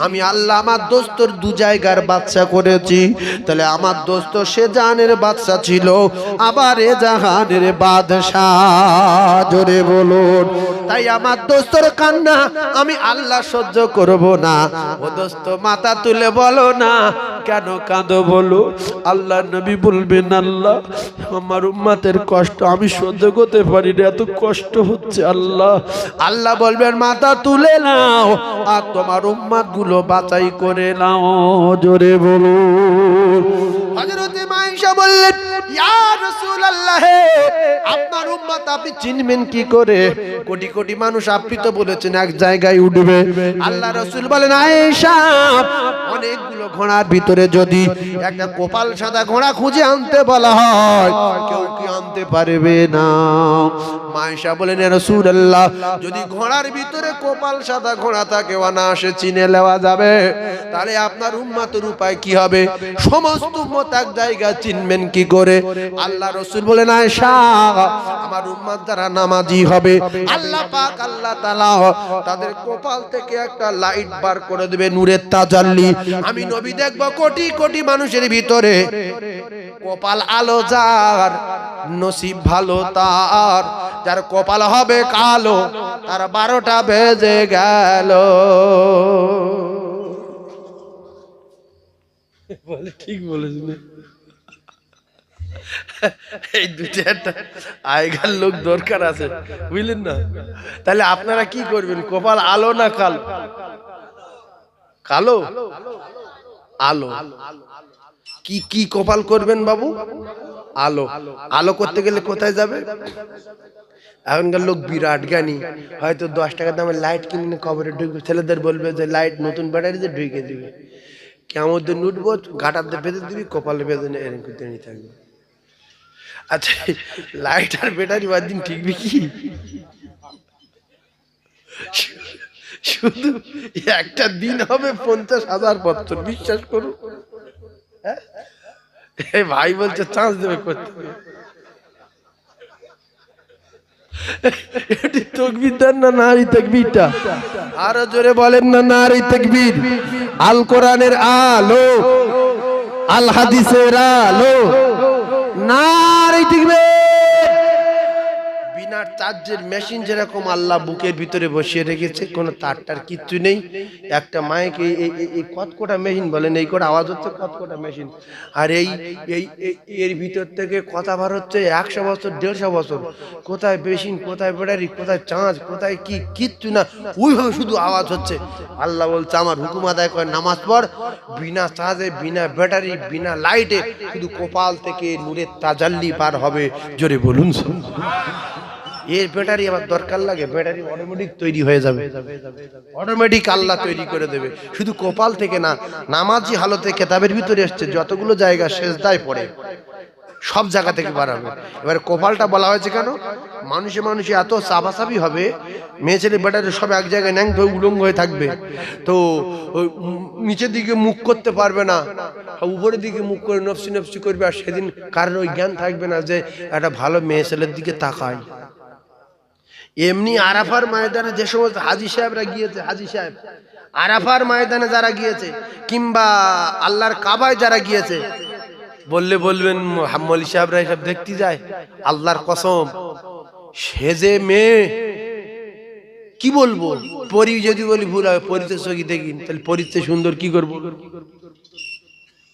আমি আল্লাহ আমার দোস্তর দু জায়গার বাদশা করেছি। তাহলে আমার দোস্ত সে জাহানের বাদশা ছিল, আবার এ জাহানের বাদশা, জোরে বলুন। তাই আমার দোস্তর কান্না আমি আল্লাহ সহ্য করব না। ও দোস্ত মাথা তুলে বলো না কেন কাঁদো বলো। আল্লাহ নবী বলবেন আল্লাহ আমার উম্মতের কষ্ট আমি সহ্য করতে পারি না, এত কষ্ট হচ্ছে আল্লাহ। আল্লাহ বলবেন মাথা তুলে নাও আর তোমার উম্মত গুলো বাঁচাই করে নাও, জোরে বলুন। হযরত মাইশা বললেন ইয়া রাসূলুল্লাহ আপনার উম্মত আপনি চিনবেন কি করে? কোটি কোটি মানুষ, আপনি তো বলেছেন এক জায়গায় উঠবে। আল্লাহ রাসূল বলেন আয়েশা অনেকগুলো ঘোড়ার ভিতর ভিতরে যদি একটা কপাল সাদা ঘোড়া খুঁজে আনতে বলা হয়, কেউ কি আনতে পারবে না? মায়েশা বলেন, ইয়া রাসূলুল্লাহ, যদি ঘোড়ার ভিতরে কপাল সাদা ঘোড়া থাকে অনায়াসে চিনে নেওয়া যাবে, তাহলে আপনার উম্মতের উপায় কি হবে? সমস্ত উম্মত এক জায়গা চিনবেন কি করে? আল্লাহ রাসূল বলেন, আয়েশা, আমার উম্মত যারা নামাজি হবে, আল্লাহ পাক আল্লাহ তাআলা তাদের কপাল থেকে একটা লাইট বার করে দেবে, নূরের তাজাল্লি। আমি নবী দেখব কোটি কোটি মানুষের ভিতরে কপাল আলো, যার নসিব ভালো তার, যার কপাল হবে কালো, তার 12টা বেজে গেল। বলে ঠিক বলেছেন। এই দুটো একটা আগেকার লোক দরকার আছে, বুঝলেন না? তাহলে আপনারা কি করবেন? কপাল আলো না কালো? কালো আলো। কি কি কপাল করবেন বাবু? আলো। আলো করতে গেলে কোথায় যাবে? এখনকার লোক বিরাট জ্ঞানী, হয়তো 10 টাকা দামের লাইট কিনে কবরে ঢুকবে, ছেলেদের বলবে যে লাইট নতুন ব্যাটারি দিয়ে ঢুকে দিবে, কেমন দিন উঠবো, গাটাতে বেঁধে দিবি, কপালে বেঁধে নিয়ে এরকম করতে নিয়ে থাকবে। আচ্ছা, লাইট আর ব্যাটারি বাদ দিন ঠিকবে কি? শুধু একটা দিন হবে 50,000 বছর, বিশ্বাস করুন। এই ভাই বলছে চান্স দেবে করতে। এটি তাকবীর দেন না নারী তাকবীরটা? আরো জোরে বলেন না নারী তাকবীর। আল কোরআনের আলো, আল হাদিসের আলো, নারী তাকবীর। বিনা চার্জের মেশিন যেরকম আল্লাহ বুকের ভিতরে বসিয়ে রেখেছে, কোনো তারটার কিচ্ছু নেই। একটা মাইকে এই কতকটা মেশিন বলেন, এই করে আওয়াজ হচ্ছে কতকটা মেশিন, আর এই এর ভিতর থেকে কথা বার হচ্ছে 100 বছর 150 বছর। কোথায় মেশিন, কোথায় ব্যাটারি, কোথায় চার্জ, কোথায় কি, কিচ্ছু না, ওইভাবে শুধু আওয়াজ হচ্ছে। আল্লাহ বলছে আমার হুকুম আদায় করে নামাজ পড়, বিনা চার্জে, বিনা ব্যাটারি, বিনা লাইটে, শুধু কপাল থেকে নূরের তাজাল্লি পার হবে। জোরে বলুন। এর ব্যাটারি আমার দরকার লাগে? ব্যাটারি অটোমেটিক তৈরি হয়ে যাবে, অটোমেটিক আল্লাহ তৈরি করে দেবে। শুধু কপাল থেকে না, নামাজি হালতে কেতাবের ভিতরে এসছে যতগুলো জায়গা সেজদায় পড়ে সব জায়গা থেকে বাড়াবে। এবার কপালটা বলা হয়েছে কেন? মানুষে মানুষে এত চাপাচাপি হবে, মেয়ে ছেলে ব্যাটারি সব এক জায়গায় ন্যাং ধরে উলঙ্গ হয়ে থাকবে, তো নিচের দিকে মুখ করতে পারবে না, উপরের দিকে মুখ করে নফসি নফসি করবে। আর সেদিন কারোর ওই জ্ঞান থাকবে না যে একটা ভালো মেয়ে ছেলের দিকে তাকায়। এমনি আরাফার ময়দানে যে সমস্ত হাজী সাহেবরা গিয়েছে, হাজী সাহেব আরাফার ময়দানে যারা গিয়েছে, কিংবা আল্লাহর কাবায় যারা গিয়েছে, বলবেন মৌলভী সাহেবরা এসব দেখতে যায়? আল্লাহর কসম, সেজে মেয়ে, কি বলবো, পরি যদি বলি ভুল হবে, পরিতে সঙ্গী দেখি, তাহলে পরিতে সুন্দর কি করবো?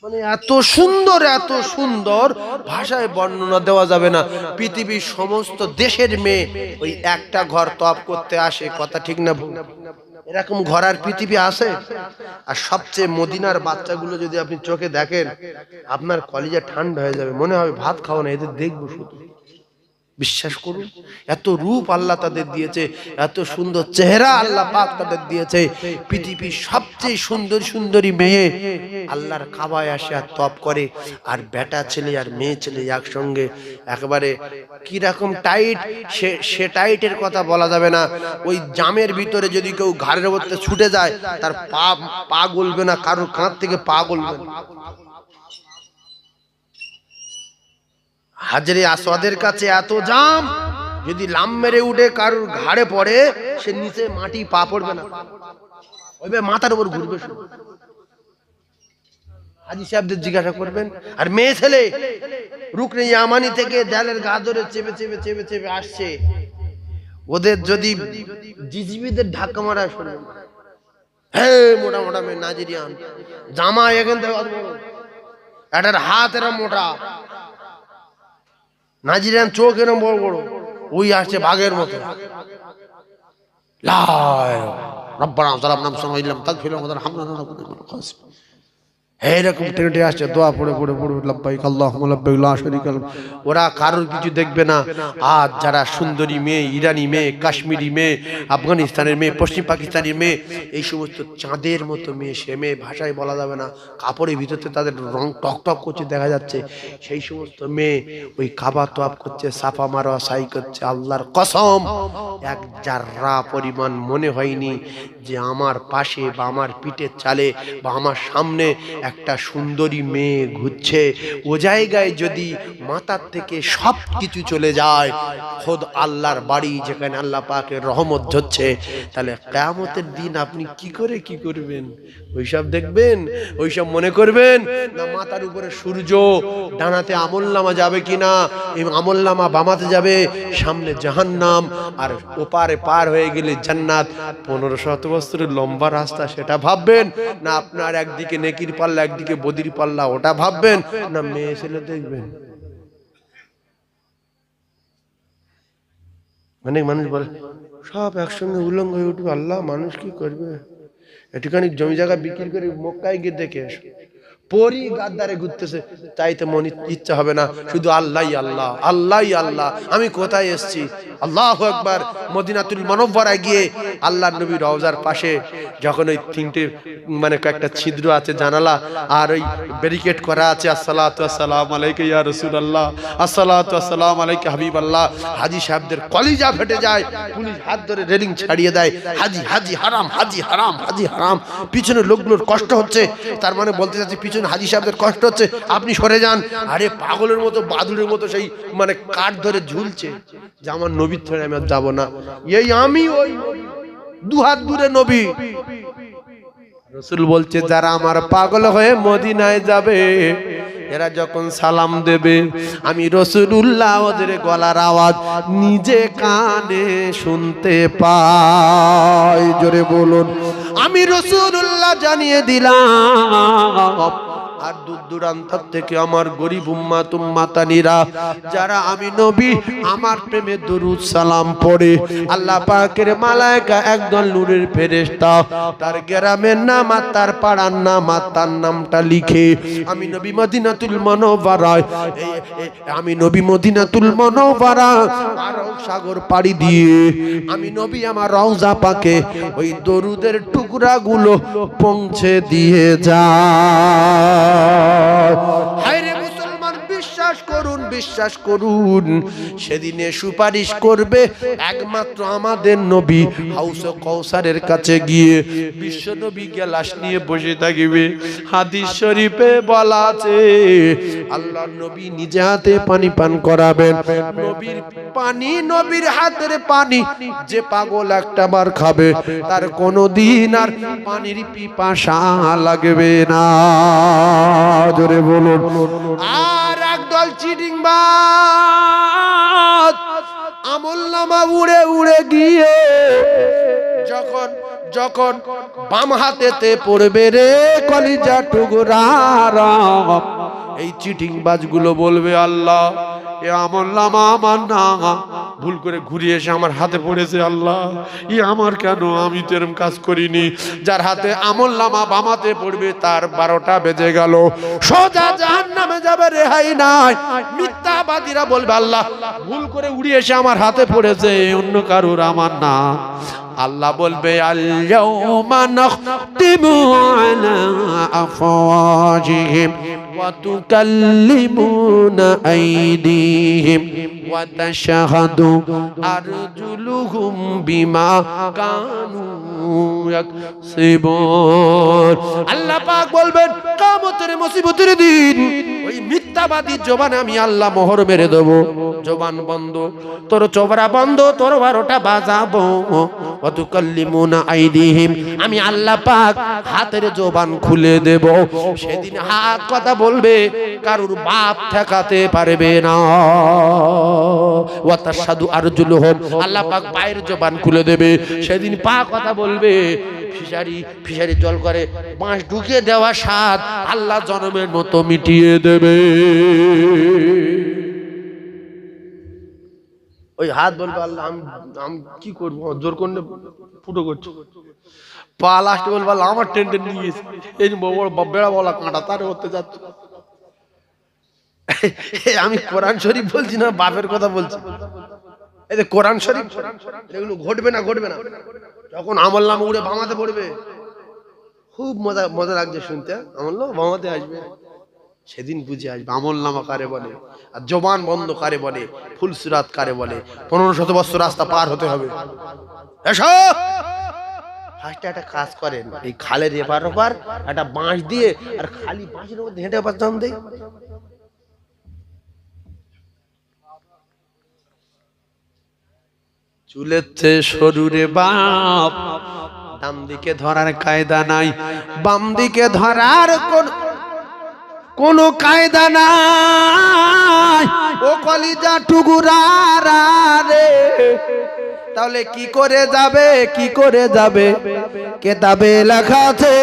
মানে এত সুন্দর, এত সুন্দর, ভাষায় বর্ণনা দেওয়া যাবে না। পৃথিবীর সমস্ত দেশের মেয়ে ওই একটা ঘর তপ করতে আসে, কথা ঠিক না ভুল? এরকম ঘর আর পৃথিবী আছে? আর সবচেয়ে মদিনার বাচ্চাগুলো যদি আপনি চোখে দেখেন, আপনার কলিজা ঠান্ডা হয়ে যাবে, মনে হবে ভাত খাও না, এদের দেখবো শুধু। বিশ্বাস করুন, এত রূপ আল্লাহ তাদের দিয়েছে, এত সুন্দর চেহারা আল্লাহ পাক তাদের দিয়েছে। পৃথিবীর সবচেয়ে সুন্দর সুন্দরী মেয়ে আল্লাহর কাবায় আসে আর তপ করে, আর বেটা ছেলে আর মেয়ে ছেলে একসঙ্গে একেবারে কি রকম টাইট, সে টাইটের কথা বলা যাবে না। ওই জামের ভিতরে যদি কেউ ঘাড়ের মধ্যে ছুটে যায়, তার পা গলবে না, কারোর কাঁধ থেকে পা গলবে না। হাজরে আসওয়াদের কাছে এত জাম, যদি লাম মেরে উঠে কারোর ঘাড়ে পড়ে, সে নিচে মাটি পা পড়বে না, ওইভাবে মাথার উপর ঘুরবে শুধু। হাজী সাহেবদের জিজ্ঞাসা করবেন। আর মেয়ে ছেলে রুকনে ইয়ামানি থেকে দেয়ালের গা ধরে চেপে চেপে চেপে চেপে আসছে, ওদের যদি জিজিবিদের ধাক্কা মারা শুনে, হে মোটা মোটা মেয়ে নাইজেরিয়ান, জামা এখান থেকে এটার হাত এরা মোটা, নাইজেরিয়ান চোখ এরম বড় বড়, ওই আসছে বাঘের মতো। এইরকম টেনে আসছে, দোয়া পড়ে পড়ে পড়ে লাব্বাইক আল্লাহুম্মা লাব্বাইক লা শারীকা লাক। ওরা কারোর কিছু দেখবে না। আর যারা সুন্দরী মেয়ে, ইরানি মেয়ে, কাশ্মীরি মেয়ে, আফগানিস্তানের মেয়ে, পশ্চিম পাকিস্তানের মেয়ে, এই সমস্ত চাঁদের মতো মেয়ে, সে মেয়ে ভাষায় বলা যাবে না, কাপড়ের ভিতরে তাদের রং টক টক করছে দেখা যাচ্ছে, সেই সমস্ত মেয়ে ওই কাবা তওয়াফ করছে, সাফা মারওয়া সাই করছে। আল্লাহর কসম, এক জাররা পরিমাণ মনে হয়নি যে আমার পাশে বা আমার পিঠের চালে বা আমার সামনে একটা সুন্দরী মেয়ে ঘুরছে। ও জায়গায় যদি মাথার থেকে সব কিছু চলে যায়, খোদ আল্লাহর বাড়ি যেখানে আল্লাহ পাকের রহমত ঝরছে, তাহলে কিয়ামতের দিন আপনি কি করবেন? ওইসব দেখবেন, ওইসব মনে করবেন না মাথার উপরে সূর্য, ডানাতে আমলনামা যাবে কিনা, এই আমলনামা বামাতে যাবে, সামনে জাহান্নাম, আর ওপারে পার হয়ে গেলে জান্নাত। 1500 বছরের লম্বা রাস্তা, সেটা ভাববেন? না আপনার একদিকে নেকির পাল্লা, একদিকে বদির পাল্লা, ওটা ভাববেন? না মেয়ে ছেলে দেখবেন? অনেক মানুষ বলে সব একসঙ্গে উলঙ্গ হয়ে উঠবে, আল্লাহ মানুষ কি করবে? একটুখানি জমি জায়গা বিক্রি করে মক্কায় গিয়ে দেখে এসো, পরি গাদ্দারে ঘুরতেছে, চাইতে মন ইচ্ছা হবে না, শুধু আল্লাহই আল্লাহ, আল্লাহই আল্লাহ। আমি কোথায় এসেছি? আল্লাহু আকবার। মদিনাতুল মুনাওয়ারায় গিয়ে আল্লাহর নবী রওজার পাশে যখন ওই তিনটে মানে কয়েকটা ছিদ্র আছে জানালা, আর ওই ব্যারিকেড করা আছে, আসসালাতু আসসালামু আলাইকা ইয়া রাসূলুল্লাহ, আসসালাতু আসসালামু আলাইকা হাবিবাল্লাহ, হাজী সাহেবদের কলিজা ফেটে যায়। পুলিশ হাত ধরে রেলিং ছাড়িয়ে দেয়, হাজী হাজী হারাম, হাজী হারাম, হাজী হারাম। পিছনে লোকগুলোর কষ্ট হচ্ছে, তার মানে বলতে চাচ্ছি পিছনে হাজী সাহেবদের কষ্ট হচ্ছে, আপনি সরে যান। আরে পাগলের মতো, বাদুড়ের মতো সেই মানে কাঠ ধরে ঝুলছে যে আমার নবীর ধরে আমি আর যাবো না। এই আমি ওই দুহাত দূরে নবী। রাসূল বলছে যারা আমার পাগল হয়ে মদিনায় যাবে, এরা যখন সালাম দেবে, আমি রাসূলুল্লাহ ওদের গলার আওয়াজ নিজে কানে শুনতে পাই। জোরে বলুন, আমি রাসূলুল্লাহ জানিয়ে দিলাম। আর দূর দূরান্ত থেকে আমার গরিব উম্মাত উম্মাতানিরা, যারা আমি নবী আমার প্রেমে দরুদ সালাম পড়ে, আল্লাহ পাকের মালায়েকা একদল নূরের ফেরেশতা তার গ্রামের নাম আর তার পাড়ার নাম আর তার নামটা লিখে আমি নবী মদিনাতুল মুনাওয়ারায়, আমি নবী মদিনাতুল মুনাওয়ারা আরব সাগর পাড়ি দিয়ে আমি নবী আমার রওজা পাকে ওই দরুদের টুকরাগুলো পৌঁছে দিয়ে যায়। হায়রে মুসলমান, বিশ্বাস করুন, বিশ্বাস করুন, সেদিনে সুপারিশ করবে একমাত্র আমাদের নবী হাউসে কাউসারের কাছে গিয়ে। বিশ্ব নবী গ্লাস নিয়ে বসে থাকবে। হাদিস শরীফে বলা আছে আল্লাহর নবী নিজে হাতে পানি পান করাবেন। নবীর পানি, নবীর হাতের পানি যে পাগল একটা বার খাবে তার কোনোদিন আর পানির পিপাসা লাগবে না। জোরে বলুন। আর একদল চিটিংবাজ আমলনামা উড়ে উড়ে গিয়ে যখন যখন বাম হাতেতে পড়বে রে কলিজা টুকরারা, এই চিটিংবাজগুলো বলবে আল্লাহ এ আমলনামা আমার না, ভুল করে ঘুরিয়ে এসে আমার হাতে পড়েছে, আল্লাহ ই আমার কেন, আমি তো এরকম কাজ করিনি। যার হাতে আমলনামা বামাতে পড়বে তার 12টা বেজে গেল, সোজা জাহান্নামে যাবে, রেহাই নাই। মিথ্যাবাদীরা বলবে আল্লাহ ভুল করে উড়িয়ে এসে আমার হাতে পড়েছে, অন্য কারোর, আমার না। আল্লাহ বলবে আল-ইয়াওমা নাখতিমু আলা আফওয়াহিহিম ওয়া তুকাল্লিমুনা আইদিহিম ওয়া তাশহাদু আরজুলুহুম বিমা কানু ইয়াকসিবুন। আল্লাহ পাক বলবেন কিয়ামতের মুসিবতের দিন ওই মিথ্যাবাদী জবানে আমি আল্লাহ মোহর মেরে দেব। জবান বন্ধ, তোর চোবরা বন্ধ, তোর 12টা বাজাবো। ওয়া তুকাল্লিমুনা আইদিহিম, আমি আল্লাহ পাক হাতের জবান খুলে দেব। সেদিন হাত কথা বলবে, কারুর বাপ ঠেকাতে পারবে না। ওয়া তাশহাদু আরজুলুহুম, আল্লাহ পাক পায়ের জবান খুলে দেবে। সেদিন পা কথা বলবে। ফিশারি জল করে বাঁশ ঢুকিয়ে দেওয়া স্বাদ আল্লাহ জনমের মতো মিটিয়ে দেবে। ওই হাত বলবে আল্লাহ আমি কি করবো, জোর করলে ফুটো করছো। পা লাস্ট বলবো আমার টেন্ডেন নিয়ে গেছে, এই যে বড় বেড়া বলা কাঁটা তার করতে যাচ্ছে। আমি কোরআন শরীফ বলছি না, বাপের কথা বলছি। এই যে কোরআন শরীফ, এগুলো ঘটবে না ঘটবে না। যখন আমল নামা উড়ে বামাতে পড়বে, খুব মজা মজা লাগছে শুনতে। আমল নামা বামাতে আসবে, সেদিন বুঝে আসবে আমল নামা কারে বলে, আর জবান বন্ধ কারে বলে, ফুলসুরাত কারে বলে। 1500 বছর রাস্তা পার হতে হবে। এসো ফার্স্টে একটা কাজ করেন, এই খালের এপার ওপার একটা বাঁশ দিয়ে, আর খালি বাঁশের মধ্যে হেঁটে পার দাম দেয়। চুলেতে সরুরে বাপ, ডান দিকে ধরার কায়দা নাই, বাম দিকে ধরার কোন কায়দা নাই। ও কলিজা টুকুরার রে, তাহলে কি করে যাবে, কি করে যাবে? কেতাবে লেখা আছে,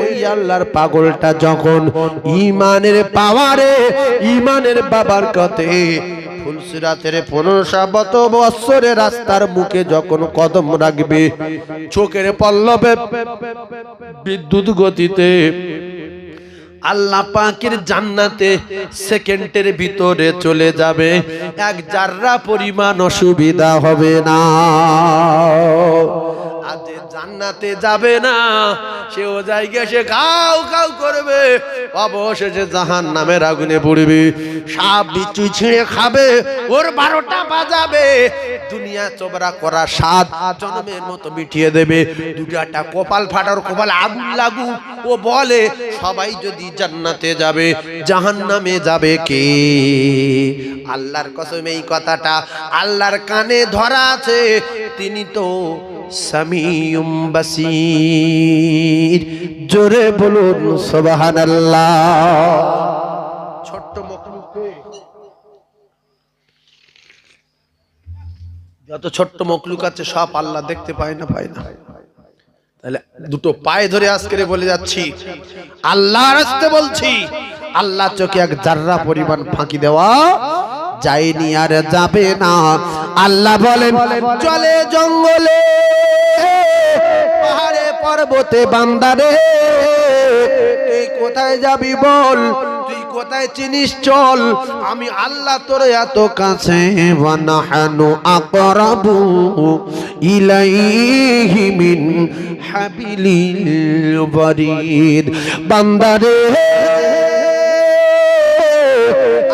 ওই আল্লাহর পাগলটা যখন ইমানের পাওয়ারে, ইমানের বাবার কতে ফুলসিরাতের 1500 বছরের রাস্তার মুখে যখন কদম রাখবে, চোখের পল্লবে বিদ্যুৎ গতিতে আল্লাহ পাকের জান্নাতে সেকেন্ডের ভিতরে চলে যাবে, এক জাররা পরিমাণ অসুবিধা হবে না। আজ জান্নাতে যাবে না, সেও জায়গায় সে খাও খাও করবে, অবশেষে জাহান্নামের আগুনে পড়বে। সাপ বিচ্ছু ছিঁড়ে খাবে, ওর 12টা বাজাবে, দুনিয়া চোবরা করা স্বাদ জন্মের মতো মিটিয়ে দেবে। দুটাটা কপাল ফাটার কপাল আগুন লাগু। ও বলে সবাই যদি জান্নাতে যাবে, জাহান্নামে যাবে কে? আল্লাহর কসম এই কথাটা আল্লাহর কানে ধরা আছে, তিনি তো সামিউম বাসির। জোরে বলুন সুবহানাল্লাহ। ছোট্ট মখলুককে, যত ছোট্ট মখলুক আছে সব আল্লাহ দেখতে পায় না, পায় না। তাহলে দুটো পায়ে ধরে আজকে বলে যাচ্ছি, আল্লাহর রাস্তে বলছি, আল্লাহ চোখে এক জাররা পরিমাণ ফাঁকি দেওয়া যায়নি, আর যাবে না। আল্লাহ বলেন চলে জঙ্গলে, পাহাড়ে পর্বতে, বান্দারে তুই কোথায় যাবি বল, তুই কোথায় চিনিস চল, আমি আল্লাহ তোর এত কাছে। ওয়া নাহানু আকরাবু ইলাইহি মিন হাবিলিল বারিদ। বান্দারে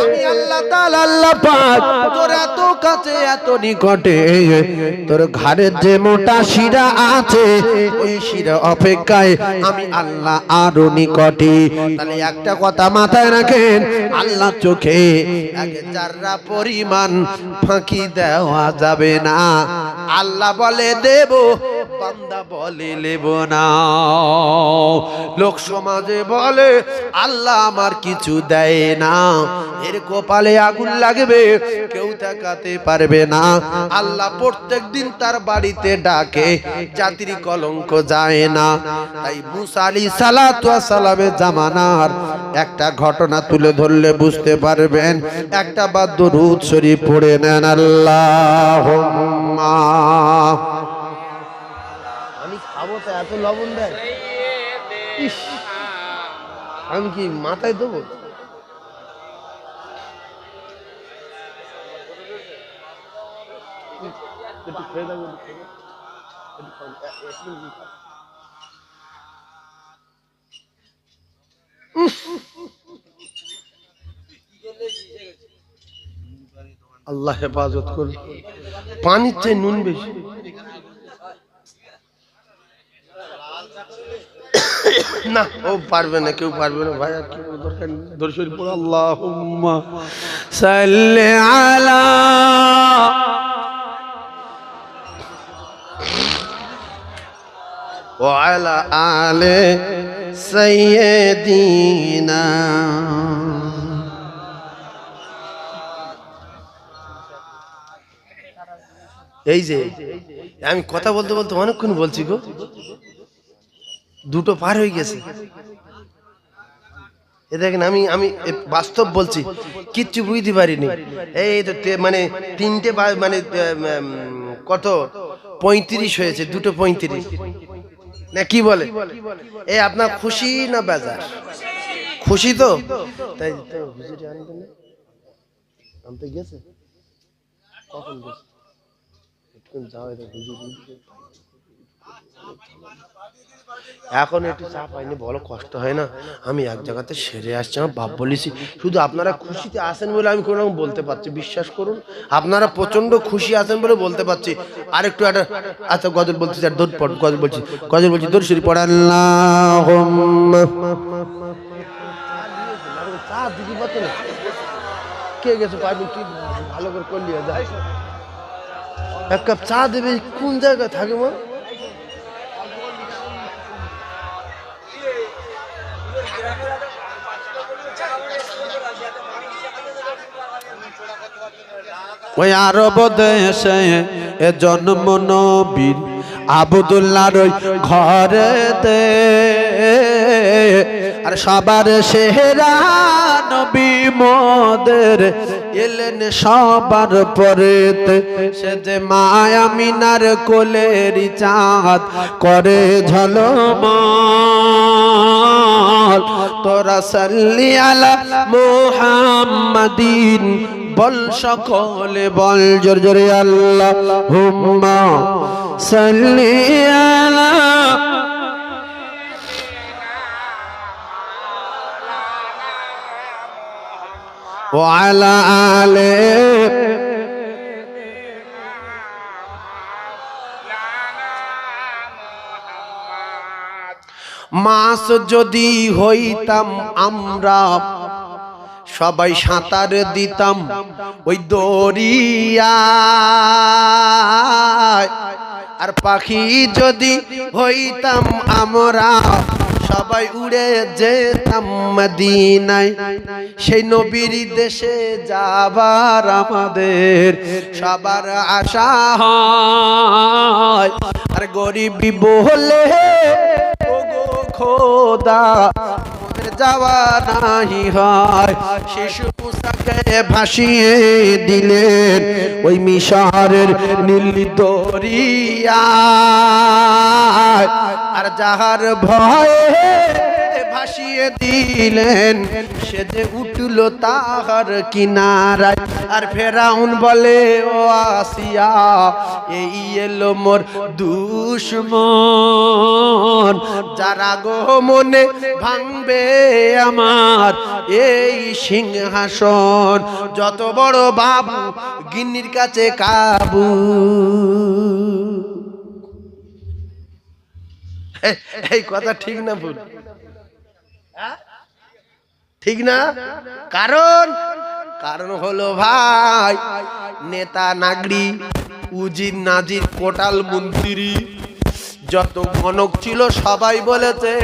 আমি আল্লাহ তাআলা, আল্লাহ পাক তোর এত কাছে, এত নিকটে, তোর ঘাড়ের যে মোটা শিরা আছে, ওই শিরা অপেক্ষায় আমি আল্লাহ আরো নিকটে। তাহলে একটা কথা মাথায় রাখেন, আল্লাহ চোখে এক জাররা পরিমাণ ফাঁকি দেওয়া যাবে না। আল্লাহ বলে দেব, বান্দা বলে নেব না। লোক সমাজে বলে আল্লাহ আমার কিছু দেয় না, এর কপালে আগুন লাগবে, কেউ তাকাতে পারবে না। আল্লাহ প্রত্যেক দিন তার বাড়িতে ডাকে, জাতির কলঙ্ক যায় না। তাই মুসা আলাইহিস সালাতু ওয়াস সালামের জামানার একটা ঘটনা তুলে ধরলে বুঝতে পারবেন। একটা বার দরুদ শরীফ পড়ে নেন, আল্লাহুম্মা। আমি খাবো তো, এত লবণ দেয়, আমি কি মাথায় দেবো? আল্লাহ হেফাজত করুন। পানির চেয়ে নুন বেশি। না ও পারবে না, কেউ পারবে না ভাই। আর কি দরকার, দর্শন পড়ো। আল্লাহুম্মা সাল্লি আলা ওয়া আলা আলি সাইয়্যিদিনা। এই যে আমি কথা বলতে বলতে অনেকক্ষণ বলছি গো, দুটো পার হয়ে গেছে। এ দেখেন, আমি বাস্তব বলছি, কিচ্ছু বুঝতে পারিনি। এই তো মানে 3টে মানে কত 35 হয়েছে, 2:35। না কি বলে? এই আপনার খুশি না বেজার? খুশি তো? তাই হুজুরি আনতে না, আনতে গেছে, কখন গেছে? একটু যাও, এটা হুজুরি এখন একটু চা পাইনি, বড় কষ্ট হয় না? আমি এক জায়গাতে সেরে আসছি, আমার বাপ বলেছি, শুধু আপনারা খুশিতে আসেন বলে আমি কোনো রকম বলতে পারছি, বিশ্বাস করুন আপনারা প্রচন্ড খুশি আছেন বলে বলতে পারছি। আর একটু একটা, আচ্ছা গজল বলছি, আর দূর পড়, গজল বলছি, দূর শরীফ পড়ে, আল্লাহুম্মা চা দিদি পাচ্ছে না, কে গেছে পাইনি, তুই ভালো করে করলি, এক কাপ চা দেবে, কোন জায়গায় থাকে মা? ওই আরব দেশে এ জন্ম নবীর আব্দুল্লাহর ঘরেতে, আর সবার সেরা নবী মোদের এলেন সবার পরেতে। সে যে মা আমিনার কোলেরই চাঁদ করে ঝলমল, তোরা সাল্লি আলা মুহাম্মাদিন বল সকলে বল জোরে জোরে, আল্লাহুম্মা সাল্লি আলা ওয়া আলা আলি মাছ যদি হইতাম আমরা, সবাই সাঁতার দিতাম ওই দরিয়ায়, আর পাখি যদি হইতাম আমরা, সবাই উড়ে যেতাম মদিনায়। সেই নবীর দেশে যাবার আমাদের সবার আশা হয়, আর গরিবি বলে ওগো খোদা যাওয়া নাহি হয়। শিশু মুসাকে ভাসিয়ে দিলেন ওই মিশরের নীল দরিয়ায়, আর যাহার ভয়ে ভাসিয়ে দিলেন সে যে উঠল তাহার কিনারায়। আর ফেরাউন বলে ও আসিয়া, এই এলো মোর দুশমন, যারা গো মনে ভাঙবে আমার এই সিংহাসন, যত বড় বাবু গিন্নির কাছে কাবু। এই কথা ঠিক না ভুল? ঠিক না? কারণ হলো ভাই, নেতা নাগরি উজির নাজির কোটাল মন্ত্রী যত গণক ছিল সবাই বলেছে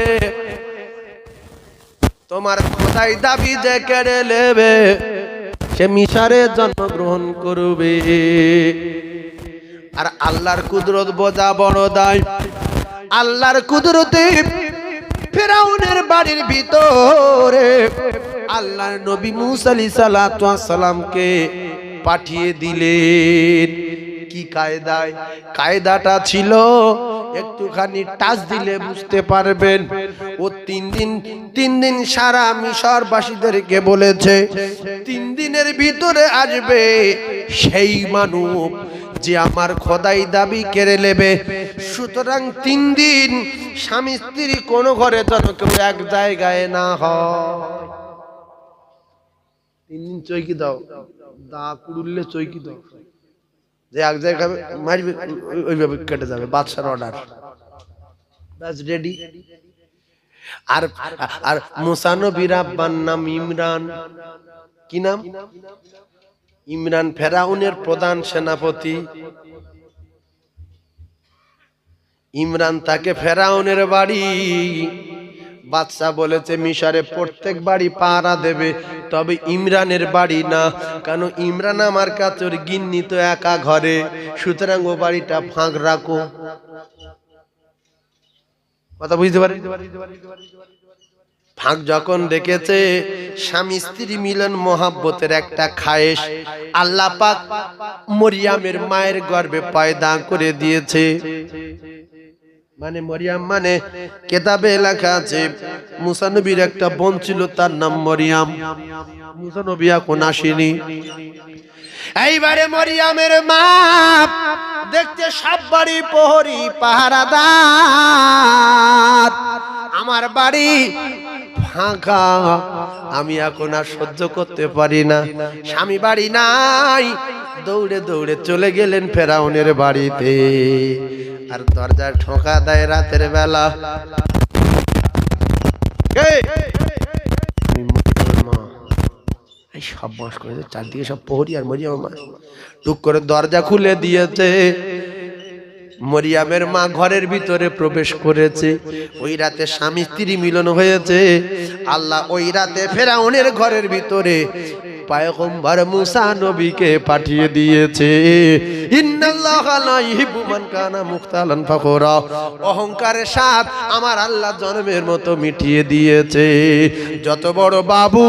তোমার খোদাই দাবি যে কেড়ে নেবে সে মিশরে জন্মগ্রহণ করবে। আর আল্লাহর কুদরত বোঝা বড় দায়। আল্লাহর কুদরতে ফেরাউনের বাড়ির ভিতরে আল্লাহর নবী মুসা আলাইহিস সালাতু ওয়াস সালামকে পাঠিয়ে দিলেন। কি কায়দায়? কায়দাটা ছিল একটুখানি টাচ দিলে বুঝতে পারবেন। ও তিন দিন সারা মিশরবাসীদেরকে বলেছে 3 দিনের ভিতরে আসবে সেই মানব যে আমার খোদাই দাবি কেড়ে নেবে। সুতরাং 3 দিন স্বামী স্ত্রী কোনো ঘরে যেন কেউ এক জায়গায় না হয়। 3 দিন চৈকি দাও, দা কুড়ুললে চৈকি দাও, যে এক জায়গায় মারবে ওইভাবে কেটে যাবে। বাদশার অর্ডার, ব্যাস রেডি। আর মুসা নবীর আব্বার নাম ইমরান। কি নাম? ইমরান, ফেরাউনের প্রধান সেনাপতি। ইমরান তাকে ফেরাউনের বাড়ি বাদশা বলেছে মিশরে প্রত্যেক বাড়ি পাহারা দেবে, তবে ইমরানের বাড়ি না, কারণ ইমরান আমার কাছের গিন্নি তো একা ঘরে, সুতরাং ও বাড়িটা ফাঁক রাখো। কথা বুঝতে পারি? ফাঁক যখন দেখেছে স্বামী স্ত্রী মিলন মহাব্বতের একটা খায়েশ আল্লাহ পাক মরিয়ামের মায়ের গর্ভে পয়দা করে দিয়েছে। মানে মরিয়াম মানে কেতাবে লেখা আছে মুসা নবীর একটা বোন ছিল তার নাম মরিয়াম। মুসা নবী এখন আসেনি। এইবারে মরিয়ামের মা দেখতে সব বাড়ি প্রহরী পাহারাদার, আমার বাড়ি ফাঁকা, আমি এখন আর সহ্য করতে পারি না, স্বামী বাড়ি নাই। দৌড়ে দৌড়ে চলে গেলেন ফেরাউনের বাড়িতে। আর দরজা ঠোকা দেয় রাতের বেলা। সব বাস করে চারদিকে সব প্রহরী আর মরিয়াম মা টুক করে দরজা খুলে দিয়েছে। মরিয়ামের মা ঘরের ভিতরে প্রবেশ করেছে। ওই রাতে স্বামী স্ত্রী মিলন হয়েছে। আল্লাহ ওই রাতে ফেরাউনের ঘরের ভিতরে পয়গম্বর মুসা নবীকে পাঠিয়ে দিয়েছে। ইন্নাল্লাহা লা ইউহিব্বু মান কানা মুখতালান ফাখুরা, অহংকারের সাথ আমার আল্লাহ জন্মের মতো মিটিয়ে দিয়েছে। যত বড় বাবু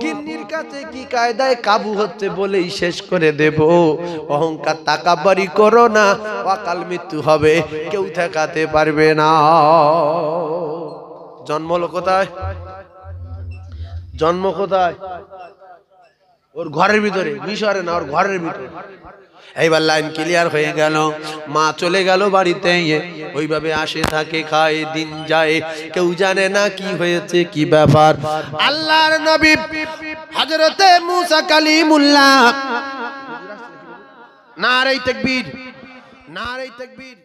গিন্নির কাছে কি কায়দায় কাবু হচ্ছে বলেই শেষ করে দেব। অহংকার তাকাব্বুরি করো না, অকাল মৃত্যু হবে, কেউ ঠেকাতে পারবে না। জন্ম হলো কোথায়? জন্ম কোথায়? ওর ঘরের ভিতরে, মিশরে না, ওর ঘরের ভিতরে। এইবার লাইন ক্লিয়ার হয়ে গেল। মা চলে গেল বাড়িতে, ওইভাবে আসে থাকে খায়, দিন যায়, কেউ জানে না কি হয়েছে কি ব্যাপার। আল্লাহর নবী হযরতে মুসা কালিমুল্লাহ, নারে তাকবীর, নারে তাকবীর।